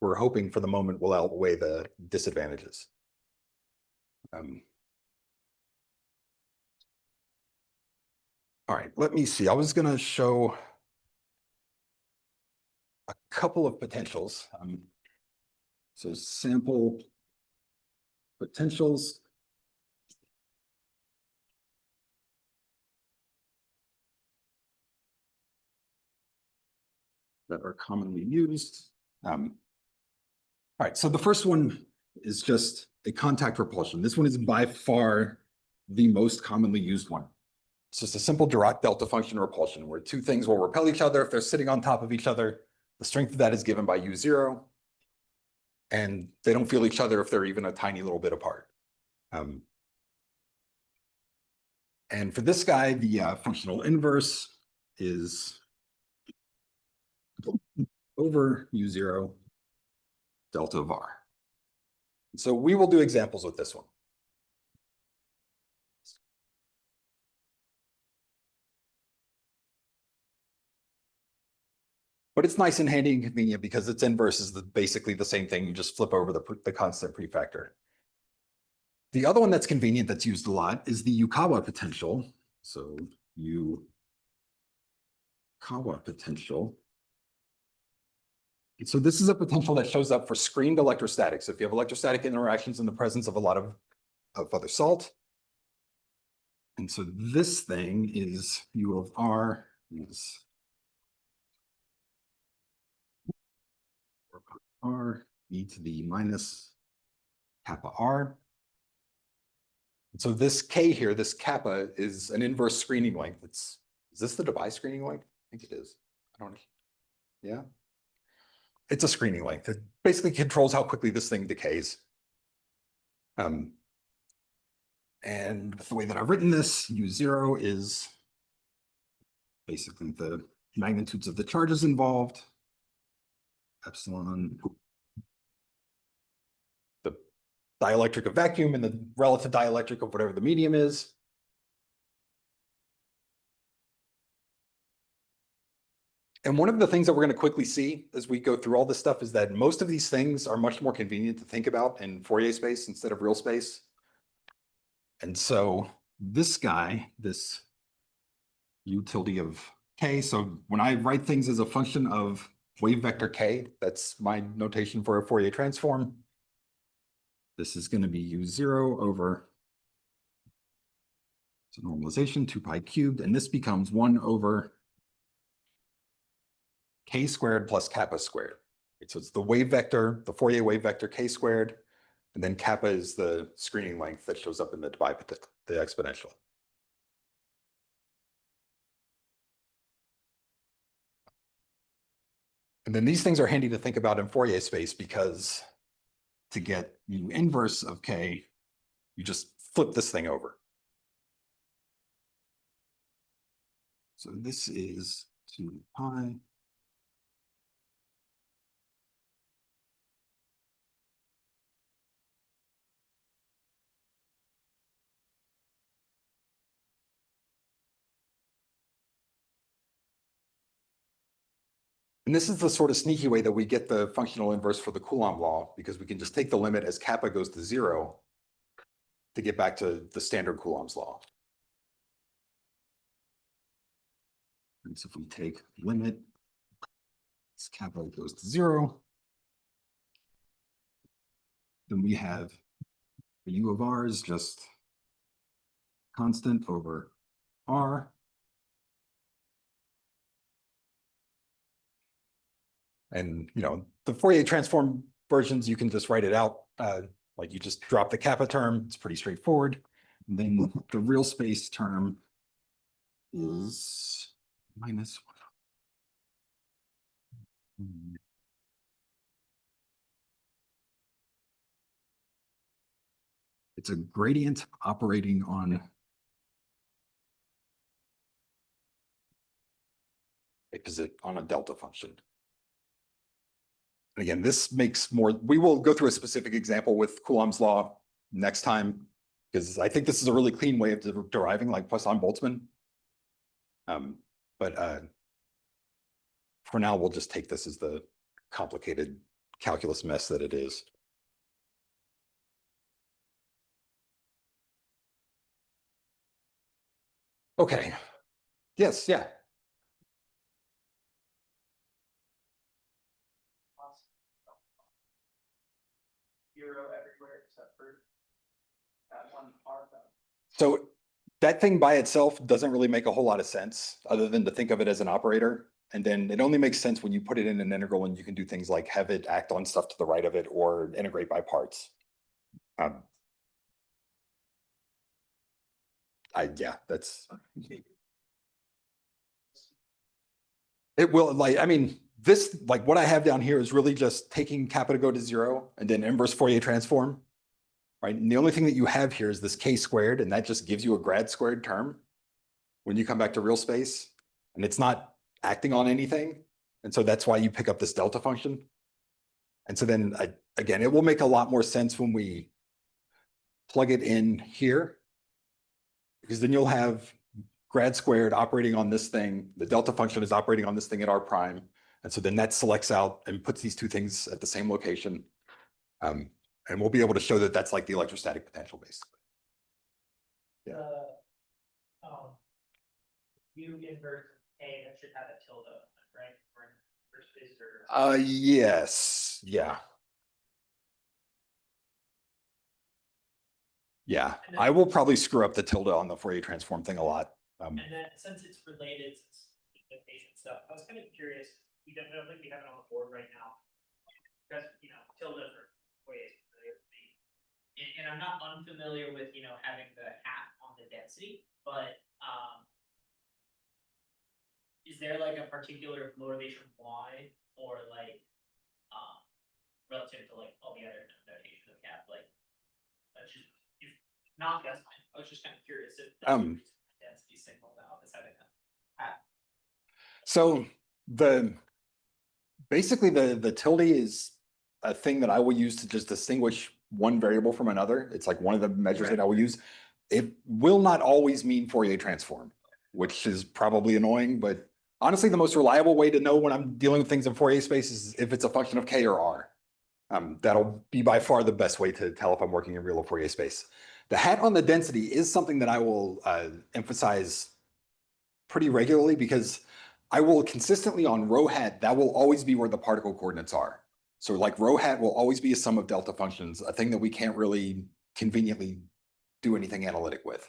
A: we're hoping for the moment will outweigh the disadvantages. All right, let me see. I was going to show a couple of potentials. So sample potentials. That are commonly used. All right, so the first one is just a contact repulsion. This one is by far the most commonly used one. It's just a simple Dirac delta function repulsion where two things will repel each other if they're sitting on top of each other. The strength of that is given by U0. And they don't feel each other if they're even a tiny little bit apart. And for this guy, the functional inverse is over U0 delta of R. So we will do examples with this one. But it's nice and handy and convenient because its inverse is basically the same thing. You just flip over the constant prefactor. The other one that's convenient that's used a lot is the Yukawa potential. So Yukawa potential. So this is a potential that shows up for screened electrostatics. If you have electrostatic interactions in the presence of a lot of other salt. And so this thing is U of R is R e to the minus kappa R. And so this K here, this kappa is an inverse screening length. Is this the Debye screening length? I think it is. I don't know. Yeah. It's a screening length. It basically controls how quickly this thing decays. And the way that I've written this, U0 is basically the magnitudes of the charges involved. Epsilon, the dielectric of vacuum and the relative dielectric of whatever the medium is. And one of the things that we're going to quickly see as we go through all this stuff is that most of these things are much more convenient to think about in Fourier space instead of real space. And so this guy, this u tilde of k, so when I write things as a function of wave vector k, that's my notation for a Fourier transform. This is going to be u0 over so normalization 2 pi cubed, and this becomes 1 over k squared plus kappa squared. So it's the wave vector, the Fourier wave vector k squared, and then kappa is the screening length that shows up in the the exponential. And then these things are handy to think about in Fourier space because to get u inverse of k, you just flip this thing over. So this is 2 pi. And this is the sort of sneaky way that we get the functional inverse for the Coulomb law, because we can just take the limit as kappa goes to 0 to get back to the standard Coulomb's law. And so if we take limit as kappa goes to 0, then we have the u of r is just constant over r. And, you know, the Fourier transform versions, you can just write it out. Like you just drop the kappa term. It's pretty straightforward. And then the real space term is minus 1. It's a gradient operating on a delta function. And again, this makes more, we will go through a specific example with Coulomb's law next time, because I think this is a really clean way of deriving like Poisson-Boltzmann. But for now, we'll just take this as the complicated calculus mess that it is. Okay. Yes, yeah.
D: Zero everywhere except for that one R though.
A: So that thing by itself doesn't really make a whole lot of sense other than to think of it as an operator. And then it only makes sense when you put it in an integral and you can do things like have it act on stuff to the right of it or integrate by parts. Yeah, that's. It will, like, I mean, this, like what I have down here is really just taking kappa to go to 0 and then inverse Fourier transform, right? And the only thing that you have here is this k squared, and that just gives you a grad squared term when you come back to real space, and it's not acting on anything. And so that's why you pick up this delta function. And so then again, it will make a lot more sense when we plug it in here, because then you'll have grad squared operating on this thing. The delta function is operating on this thing at r prime. And so then that selects out and puts these two things at the same location. And we'll be able to show that that's like the electrostatic potential basically. Yeah.
D: U inverse A, that should have a tilde, right? For inverse space or.
A: Yes, yeah. Yeah, I will probably screw up the tilde on the Fourier transform thing a lot.
D: And then since it's related, since the patient stuff, I was kind of curious, I don't think we have it on the board right now. Because, tilde for ways familiar with me. And I'm not unfamiliar with, having the hat on the density, but, is there like a particular motivation why, or like, relative to like all the other notation of cap, like, that's just, if not, that's fine, I was just kind of curious if. that's the reason the density signaled out as having a hat.
A: So basically the tilde is a thing that I will use to just distinguish one variable from another. It's like one of the measures that I will use. It will not always mean Fourier transform, which is probably annoying, but honestly, the most reliable way to know when I'm dealing with things in Fourier space is if it's a function of K or R. That'll be by far the best way to tell if I'm working in real Fourier space. The hat on the density is something that I will emphasize pretty regularly because I will consistently on rho hat, that will always be where the particle coordinates are. So like rho hat will always be a sum of delta functions, a thing that we can't really conveniently do anything analytic with.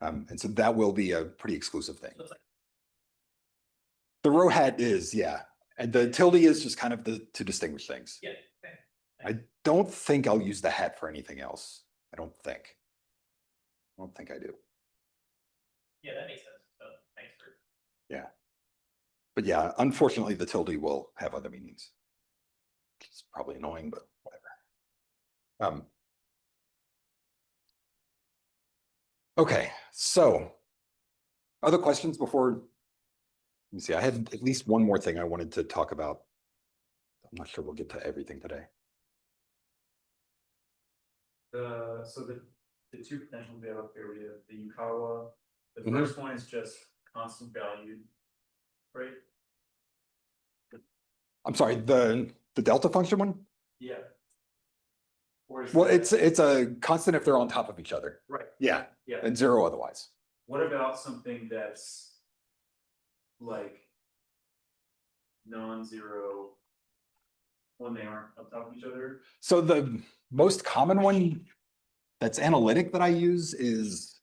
A: And so that will be a pretty exclusive thing.
D: So it's like,
A: The rho hat is, yeah. And the tilde is just kind of to distinguish things.
D: yeah, okay.
A: I don't think I'll use the hat for anything else. I don't think I do.
D: Yeah, that makes sense, so thanks for.
A: But yeah, unfortunately, the tilde will have other meanings. It's probably annoying, but whatever. Okay, so other questions before? Let me see, I had at least one more thing I wanted to talk about. I'm not sure we'll get to everything today.
C: So the two potential data here, we have the Yukawa. The
A: Mhm.
C: first one is just constant value, right?
A: I'm sorry, the delta function one?
C: Yeah. Or is
A: Well,
C: that-
A: it's a constant if they're on top of each other.
C: Right,
A: Yeah,
C: yeah.
A: and zero otherwise.
C: What about something that's like non-zero when they aren't on top of each other?
A: So the most common one that's analytic that I use is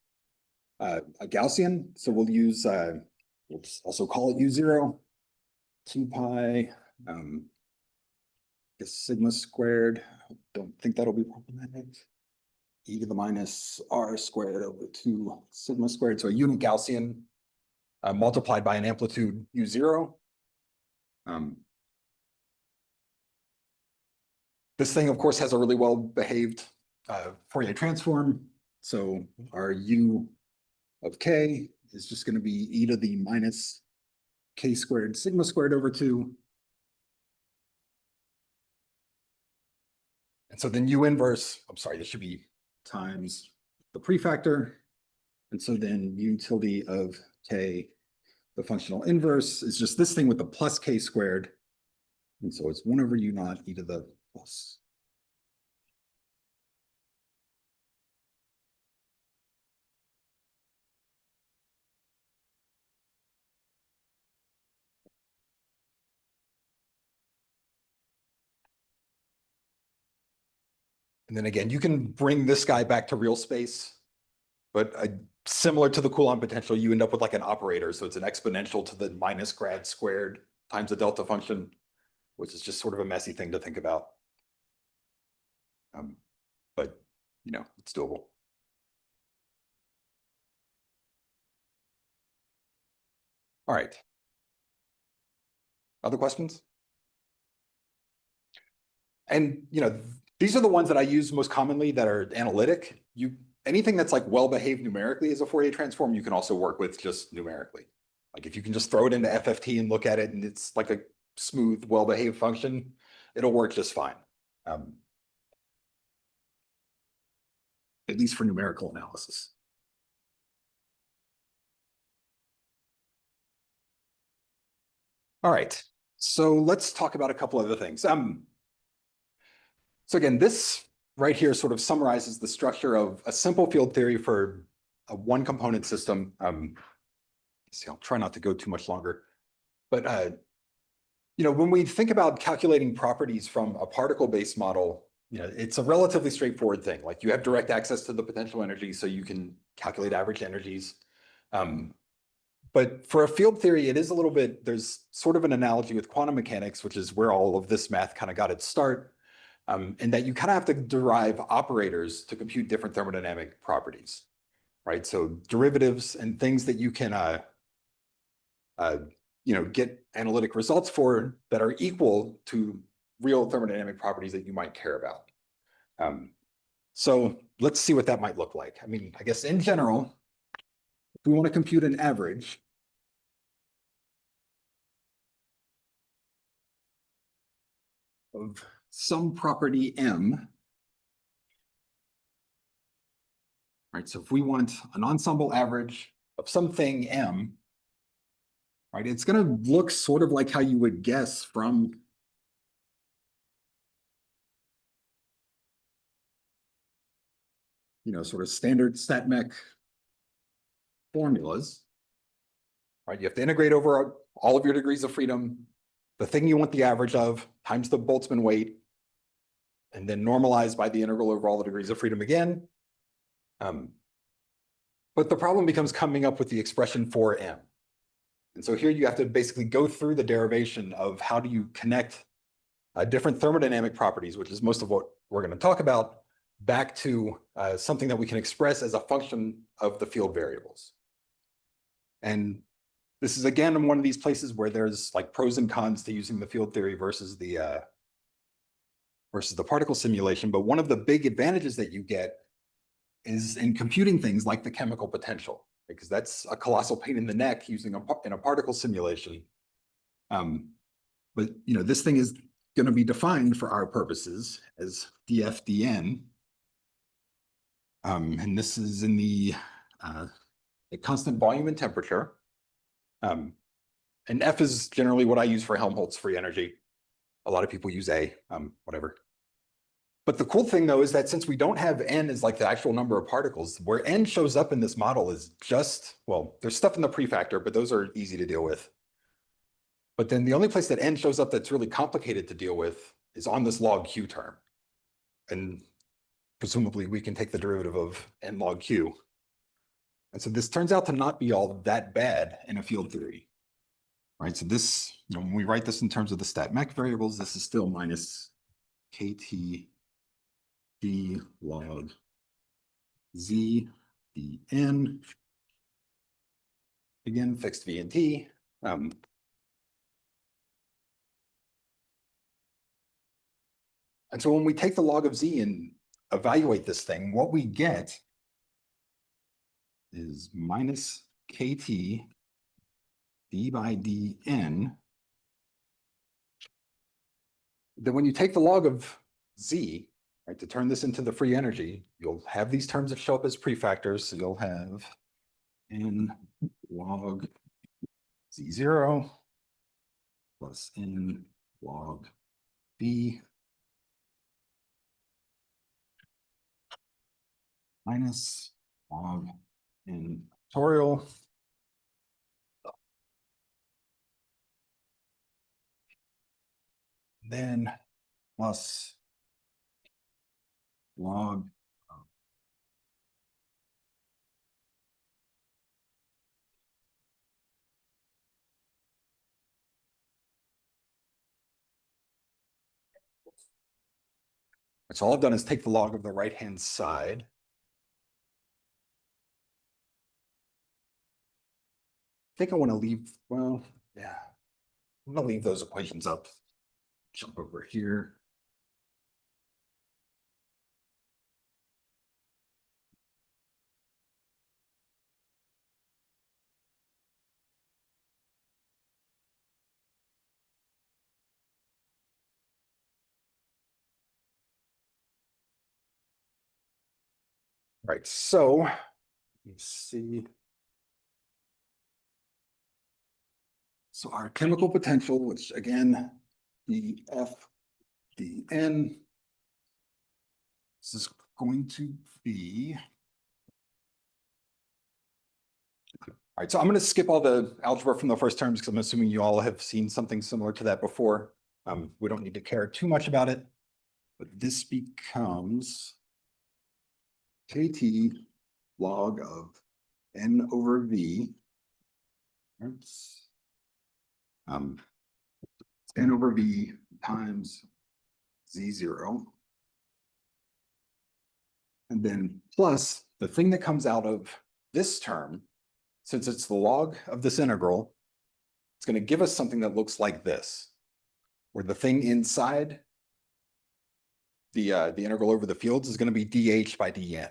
A: a Gaussian. So we'll use, we'll just also call it U0, 2 pi, I guess sigma squared. Don't think that'll be problematic. E to the minus R squared over 2 sigma squared. So a unit Gaussian multiplied by an amplitude U0. This thing, of course, has a really well behaved Fourier transform. So our U of K is just going to be e to the minus K squared sigma squared over 2. And so then U inverse, I'm sorry, this should be times the prefactor. And so then U tilde of K, the functional inverse, is just this thing with the plus K squared. And so it's 1 over U naught e to the plus. And then again, you can bring this guy back to real space, but similar to the Coulomb potential, you end up with like an operator. So it's an exponential to the minus grad squared times the delta function, which is just sort of a messy thing to think about. But it's doable. All right. Other questions? And these are the ones that I use most commonly that are analytic. Anything that's like well-behaved numerically as a Fourier transform, you can also work with just numerically. Like if you can just throw it into FFT and look at it and it's like a smooth, well-behaved function, it'll work just fine. At least for numerical analysis. All right, so let's talk about a couple other things. So again, this right here sort of summarizes the structure of a simple field theory for a one component system. See, I'll try not to go too much longer, but when we think about calculating properties from a particle-based model, it's a relatively straightforward thing. Like you have direct access to the potential energy, so you can calculate average energies. But for a field theory, it is a little bit, there's sort of an analogy with quantum mechanics, which is where all of this math kind of got its start. And that you kind of have to derive operators to compute different thermodynamic properties, right? So derivatives and things that you can, get analytic results for that are equal to real thermodynamic properties that you might care about. So let's see what that might look like. I mean, I guess in general, if we want to compute an average, of some property M, right? So if we want an ensemble average of something M, right, it's going to look sort of like how you would guess from sort of standard StatMech formulas, right? You have to integrate over all of your degrees of freedom, the thing you want the average of times the Boltzmann weight, and then normalize by the integral over all the degrees of freedom again. But the problem becomes coming up with the expression for M. And so here you have to basically go through the derivation of how do you connect different thermodynamic properties, which is most of what we're going to talk about, back to something that we can express as a function of the field variables. And this is again one of these places where there's like pros and cons to using the field theory versus the particle simulation. But one of the big advantages that you get is in computing things like the chemical potential, because that's a colossal pain in the neck using in a particle simulation. But this thing is going to be defined for our purposes as df dn. And this is in the constant volume and temperature. And F is generally what I use for Helmholtz free energy. A lot of people use A, whatever. But the cool thing though is that since we don't have N as like the actual number of particles, where N shows up in this model is just, well, there's stuff in the prefactor, but those are easy to deal with. But then the only place that N shows up that's really complicated to deal with is on this log Q term. And presumably we can take the derivative of N log Q. And so this turns out to not be all that bad in a field theory, right? So this, when we write this in terms of the StatMech variables, this is still minus KT d log Z dn. Again, fixed V and T. And so when we take the log of Z and evaluate this thing, what we get is minus KT d by dn. Then when you take the log of Z, right, to turn this into the free energy, you'll have these terms that show up as prefactors. So you'll have N log Z0 plus N log B minus log N factorial. Then plus log so all I've done is take the log of the right-hand side. I think I want to leave, well, yeah, I'm going to leave those equations up. Jump over here. Right, so let me see. So our chemical potential, which again, dF dN, this is going to be. All right, so I'm going to skip all the algebra from the first terms because I'm assuming you all have seen something similar to that before. We don't need to care too much about it, but this becomes KT log of N over V Oops. N over V times Z0. And then plus the thing that comes out of this term, since it's the log of this integral, it's going to give us something that looks like this, where the thing inside the integral over the fields is going to be dH by dN.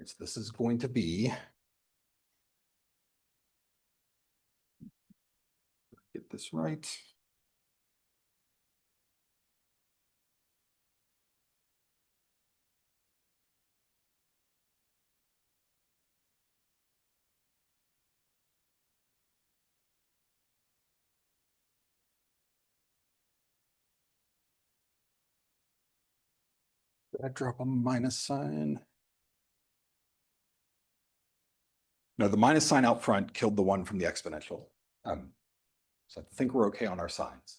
A: So this is going to be, get this right. Did I drop a minus sign? No, the minus sign out front killed the one from the exponential. So I think we're okay on our signs.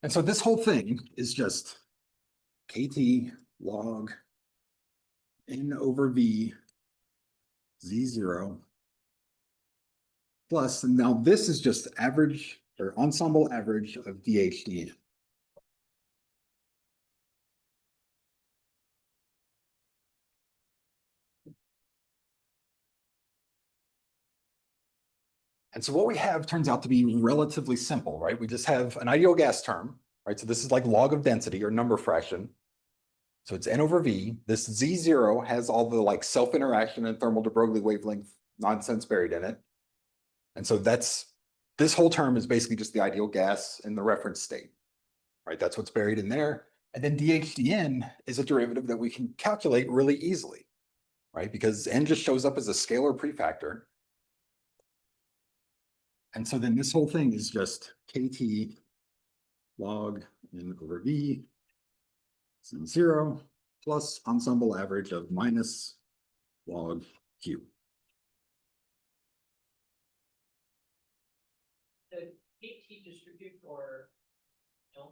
A: And so this whole thing is just KT log N over V Z0 plus, and now this is just average or ensemble average of DHDN. And so what we have turns out to be relatively simple, right? We just have an ideal gas term, right? So this is like log of density or number fraction. So it's N over V. This Z0 has all the like self-interaction and thermal de Broglie wavelength nonsense buried in it. And so this whole term is basically just the ideal gas in the reference state, right? That's what's buried in there. And then DHDN is a derivative that we can calculate really easily, right? Because N just shows up as a scalar prefactor. And so then this whole thing is just KT log N over V Z0 plus ensemble average of minus log Q.
D: The KT distribute or no?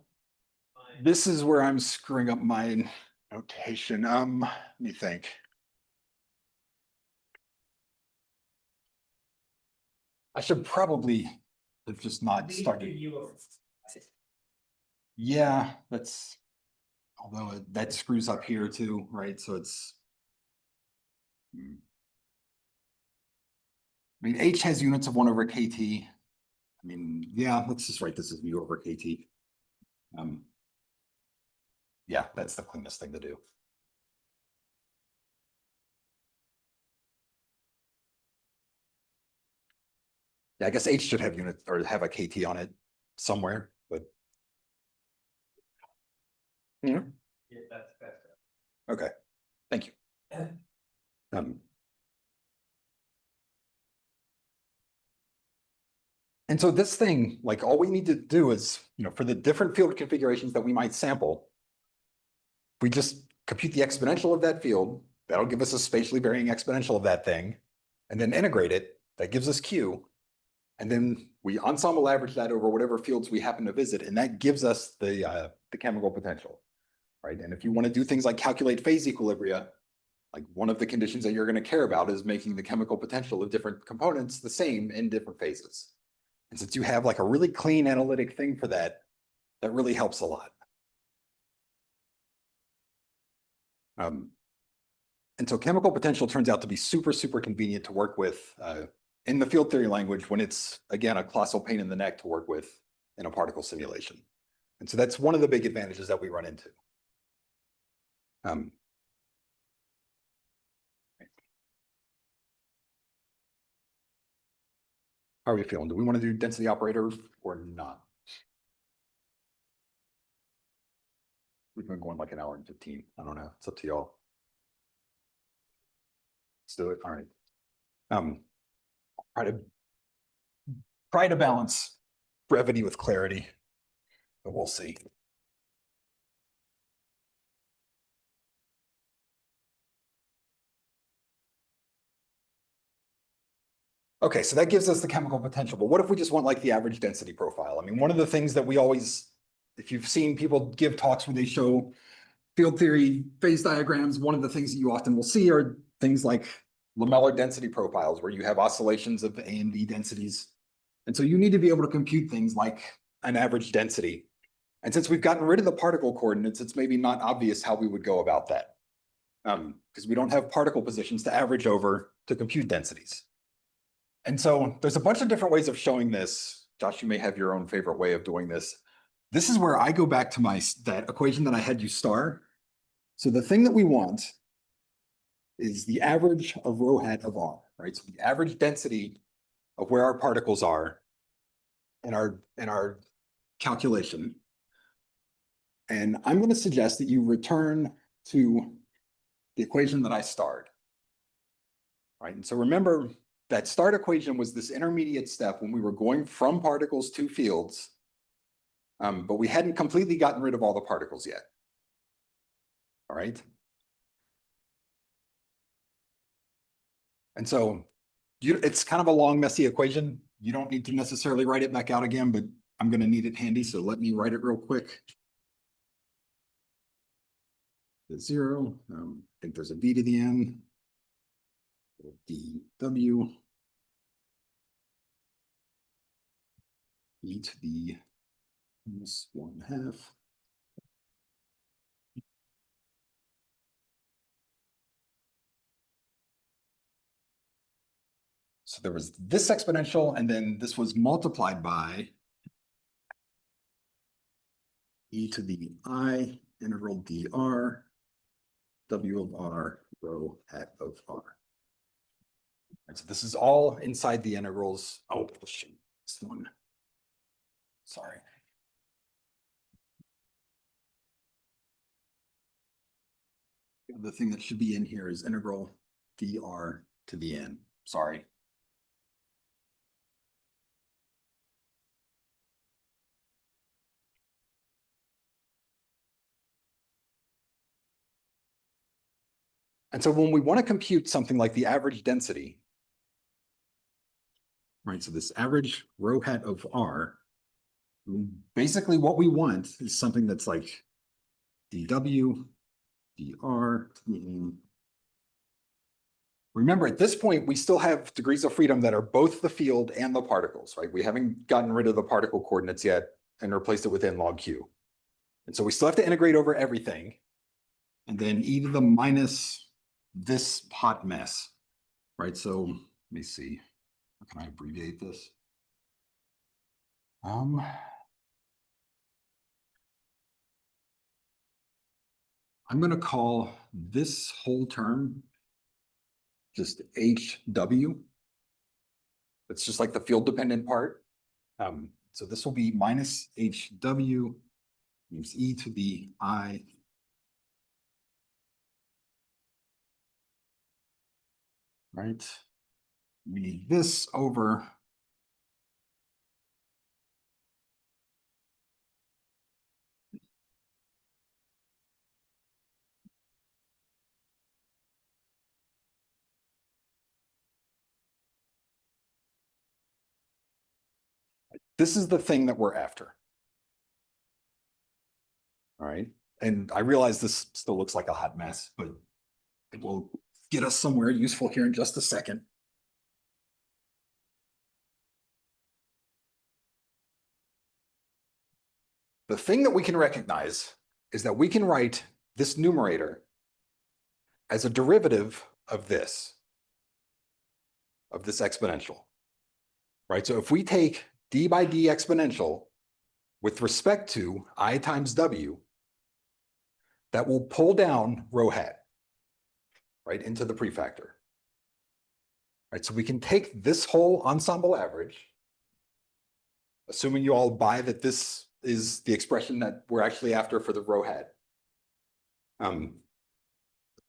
A: This is where I'm screwing up my notation. Let me think. I should probably have just not started. Yeah, that's, although that screws up here too, right? So it's, I mean, H has units of 1 over KT. I mean, yeah, let's just write this as mu over KT. Yeah, that's the cleanest thing to do. Yeah, I guess H should have unit or have a KT on it somewhere, but.
C: Yeah, that's better.
A: Okay, thank you. And so this thing, like all we need to do is, for the different field configurations that we might sample, we just compute the exponential of that field. That'll give us a spatially varying exponential of that thing, and then integrate it. That gives us Q. And then we ensemble average that over whatever fields we happen to visit, and that gives us the chemical potential, right? And if you want to do things like calculate phase equilibria, like one of the conditions that you're going to care about is making the chemical potential of different components the same in different phases. And since you have like a really clean analytic thing for that, that really helps a lot. And so chemical potential turns out to be super, super convenient to work with in the field theory language when it's, again, a colossal pain in the neck to work with in a particle simulation. And so that's one of the big advantages that we run into. How are we feeling? Do we want to do density operator or not? We've been going like an hour and 15. I don't know. It's up to y'all. Let's do it. All right. Try to balance brevity with clarity, but we'll see. Okay, so that gives us the chemical potential, but what if we just want like the average density profile? I mean, one of the things that we always if you've seen people give talks where they show field theory phase diagrams, one of the things that you often will see are things like lamellar density profiles, where you have oscillations of A and B densities. And so you need to be able to compute things like an average density. And since we've gotten rid of the particle coordinates, it's maybe not obvious how we would go about that. Because we don't have particle positions to average over to compute densities. And so there's a bunch of different ways of showing this. Josh, you may have your own favorite way of doing this. This is where I go back to that equation that I had you star. So the thing that we want is the average of rho hat of R, right? So the average density of where our particles are in our calculation. And I'm going to suggest that you return to the equation that I starred. Right, and so remember that start equation was this intermediate step when we were going from particles to fields, but we hadn't completely gotten rid of all the particles yet. All right. And so it's kind of a long, messy equation. You don't need to necessarily write it back out again, but I'm going to need it handy. So let me write it real quick. The 0, I think there's a v to the n, dw, e to the minus 1/2. So there was this exponential, and then this was multiplied by e to the I integral dr, w of r, rho hat of r. And so this is all inside the integrals. Oh, shoot, this one. Sorry. The thing that should be in here is integral dr to the n. Sorry. And so when we want to compute something like the average density, right, so this average rho hat of r, basically what we want is something that's like dw, dr to the n. Remember, at this point, we still have degrees of freedom that are both the field and the particles, right? We haven't gotten rid of the particle coordinates yet and replaced it with n log q. And so we still have to integrate over everything. And then e to the minus this hot mess, right? So let me see. How can I abbreviate this? I'm going to call this whole term just HW. It's just like the field dependent part. So this will be minus HW means e to the I. Right? We need this over this is the thing that we're after. All right. And I realize this still looks like a hot mess, but it will get us somewhere useful here in just a second. The thing that we can recognize is that we can write this numerator as a derivative of this exponential, right? So if we take d by d exponential with respect to I times w, that will pull down rho hat, right, into the prefactor. Right, so we can take this whole ensemble average, assuming you all buy that this is the expression that we're actually after for the rho hat. But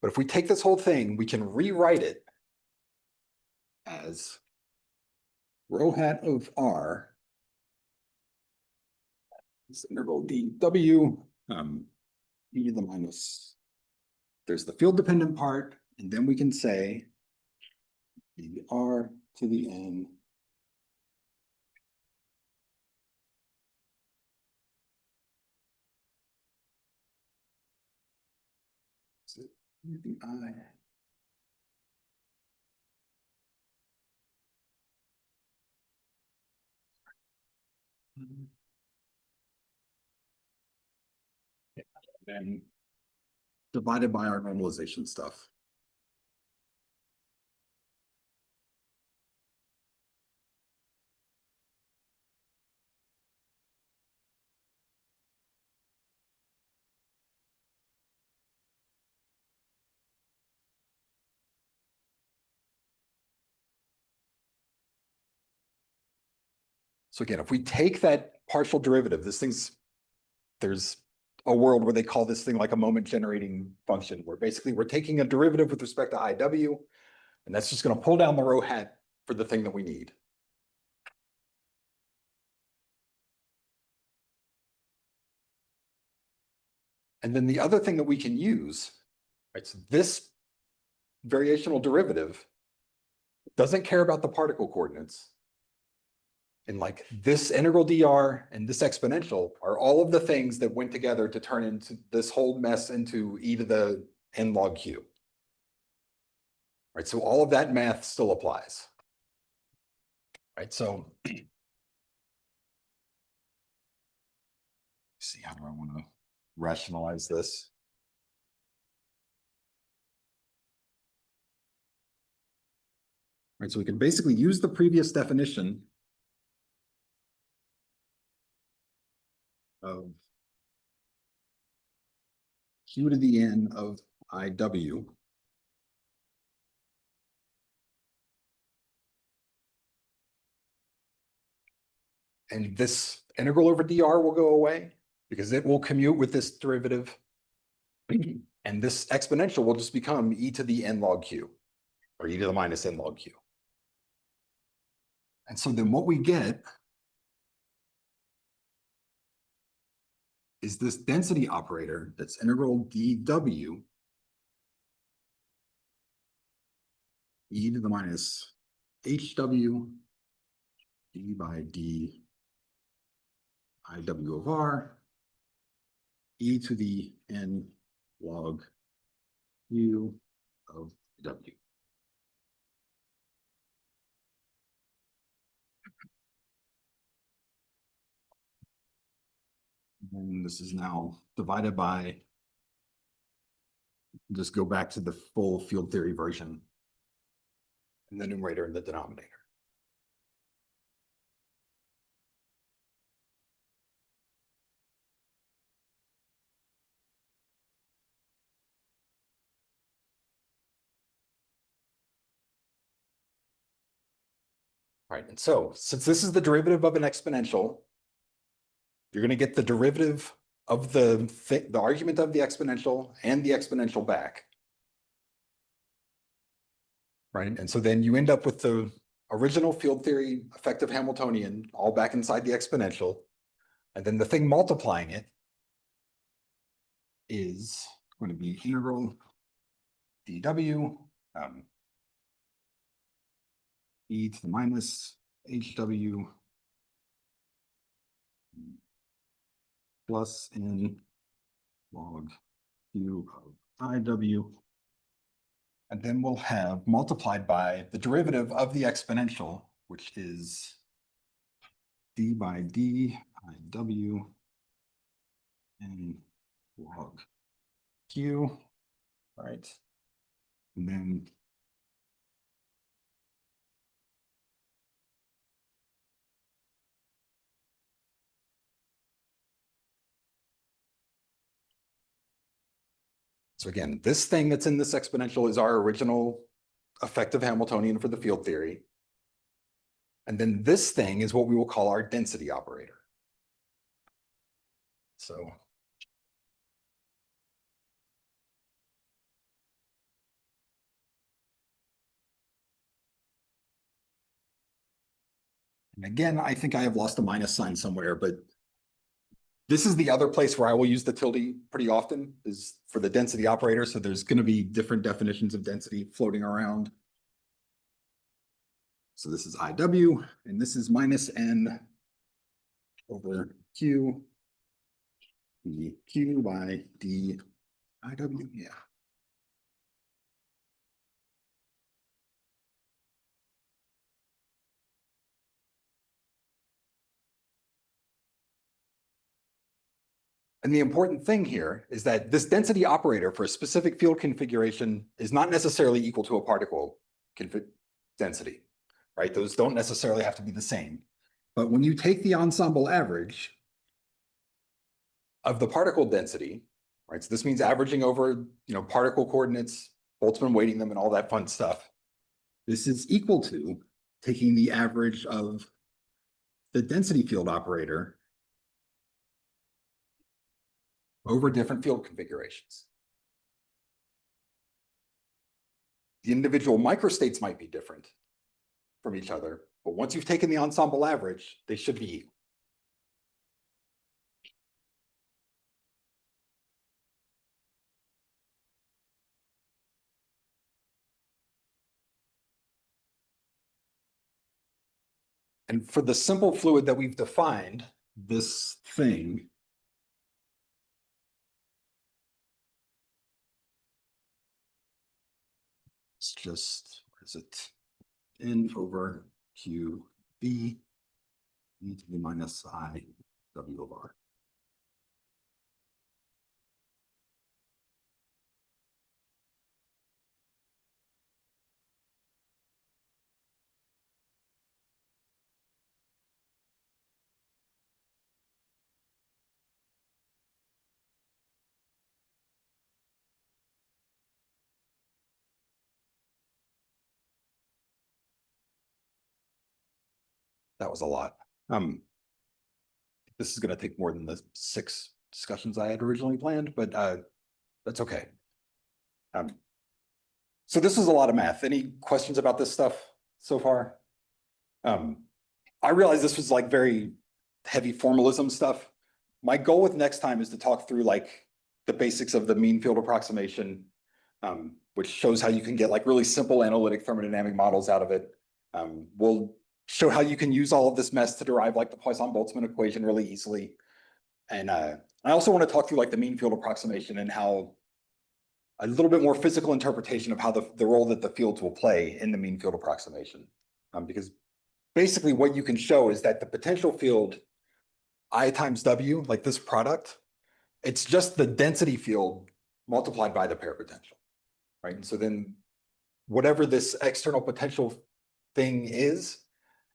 A: if we take this whole thing, we can rewrite it as rho hat of r is integral dw e to the minus. There's the field dependent part, and then we can say dr to the n The I. Then divided by our normalization stuff. So again, if we take that partial derivative, there's a world where they call this thing like a moment generating function, where basically we're taking a derivative with respect to IW, and that's just going to pull down the row hat for the thing that we need. And then the other thing that we can use, right, so this variational derivative doesn't care about the particle coordinates. And like this integral dr and this exponential are all of the things that went together to turn into this whole mess into e to the n log q. Right, so all of that math still applies. Right, so see, how do I want to rationalize this? Right, so we can basically use the previous definition of q to the n of IW. And this integral over dr will go away because it will commute with this derivative. And this exponential will just become e to the n log q, or e to the minus n log q. And so then what we get is this density operator that's integral dw e to the minus hw d by d iw of r e to the n log u of w. And this is now divided by, just go back to the full field theory version in the numerator and the denominator. Right, and so since this is the derivative of an exponential, you're going to get the derivative of the argument of the exponential and the exponential back. Right, and so then you end up with the original field theory effective Hamiltonian all back inside the exponential. And then the thing multiplying it is going to be integral dw e to the minus hw plus n log q of iw. And then we'll have multiplied by the derivative of the exponential, which is d by d iw n log q, right? And then so again, this thing that's in this exponential is our original effective Hamiltonian for the field theory. And then this thing is what we will call our density operator. So and again, I think I have lost a minus sign somewhere, but this is the other place where I will use the tilde pretty often, is for the density operator. So there's going to be different definitions of density floating around. So this is IW, and this is minus n over q, dq by d IW, yeah. And the important thing here is that this density operator for a specific field configuration is not necessarily equal to a particle density, right? Those don't necessarily have to be the same. But when you take the ensemble average of the particle density, right? So this means averaging over, particle coordinates, Boltzmann weighting them and all that fun stuff. This is equal to taking the average of the density field operator over different field configurations. The individual microstates might be different from each other, but once you've taken the ensemble average, they should be equal. And for the simple fluid that we've defined, this thing it's just, where is it? N over Q B e to the minus I W of R. That was a lot. This is going to take more than the 6 discussions I had originally planned, but that's okay. So this is a lot of math. Any questions about this stuff so far? I realize this was like very heavy formalism stuff. My goal with next time is to talk through like the basics of the mean field approximation, which shows how you can get like really simple analytic thermodynamic models out of it. We'll show how you can use all of this mess to derive like the Poisson-Boltzmann equation really easily. And I also want to talk through like the mean field approximation and how a little bit more physical interpretation of how the role that the fields will play in the mean field approximation. Because basically what you can show is that the potential field I times W, like this product, it's just the density field multiplied by the pair potential, right? And so then whatever this external potential thing is,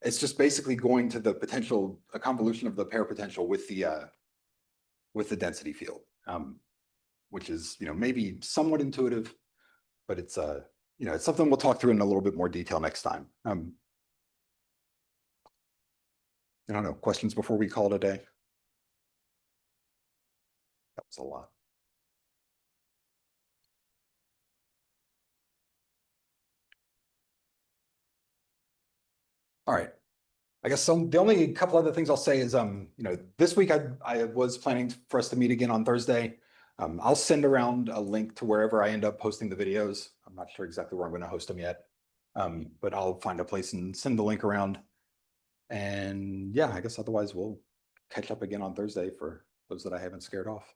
A: it's just basically going to the potential, a convolution of the pair potential with the density field, which is, maybe somewhat intuitive, but it's, it's something we'll talk through in a little bit more detail next time. I don't know, questions before we call it a day? That was a lot. All right. I guess the only couple other things I'll say is, this week I was planning for us to meet again on Thursday. I'll send around a link to wherever I end up posting the videos. I'm not sure exactly where I'm going to host them yet, but I'll find a place and send the link around. And yeah, I guess otherwise we'll catch up again on Thursday for those that I haven't scared off.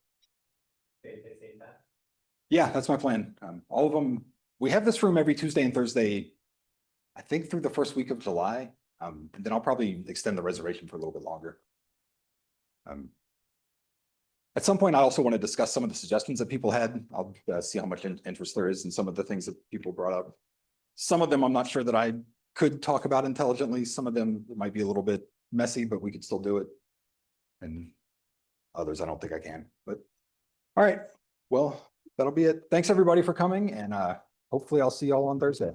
A: Yeah, that's my plan. All of them, we have this room every Tuesday and Thursday, I think through the first week of July. And then I'll probably extend the reservation for a little bit longer. At some point, I also want to discuss some of the suggestions that people had. I'll see how much interest there is in some of the things that people brought up. Some of them I'm not sure that I could talk about intelligently. Some of them might be a little bit messy, but we could still do it. And others I don't think I can. But all right, well, that'll be it. Thanks everybody for coming, and hopefully I'll see you all on Thursday.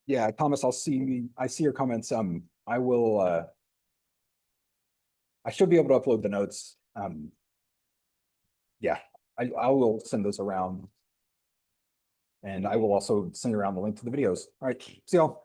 A: Yeah, Thomas, I see your comments. I will, I should be able to upload the notes. Yeah, I will send those around. And I will also send around the link to the videos. All right, see y'all.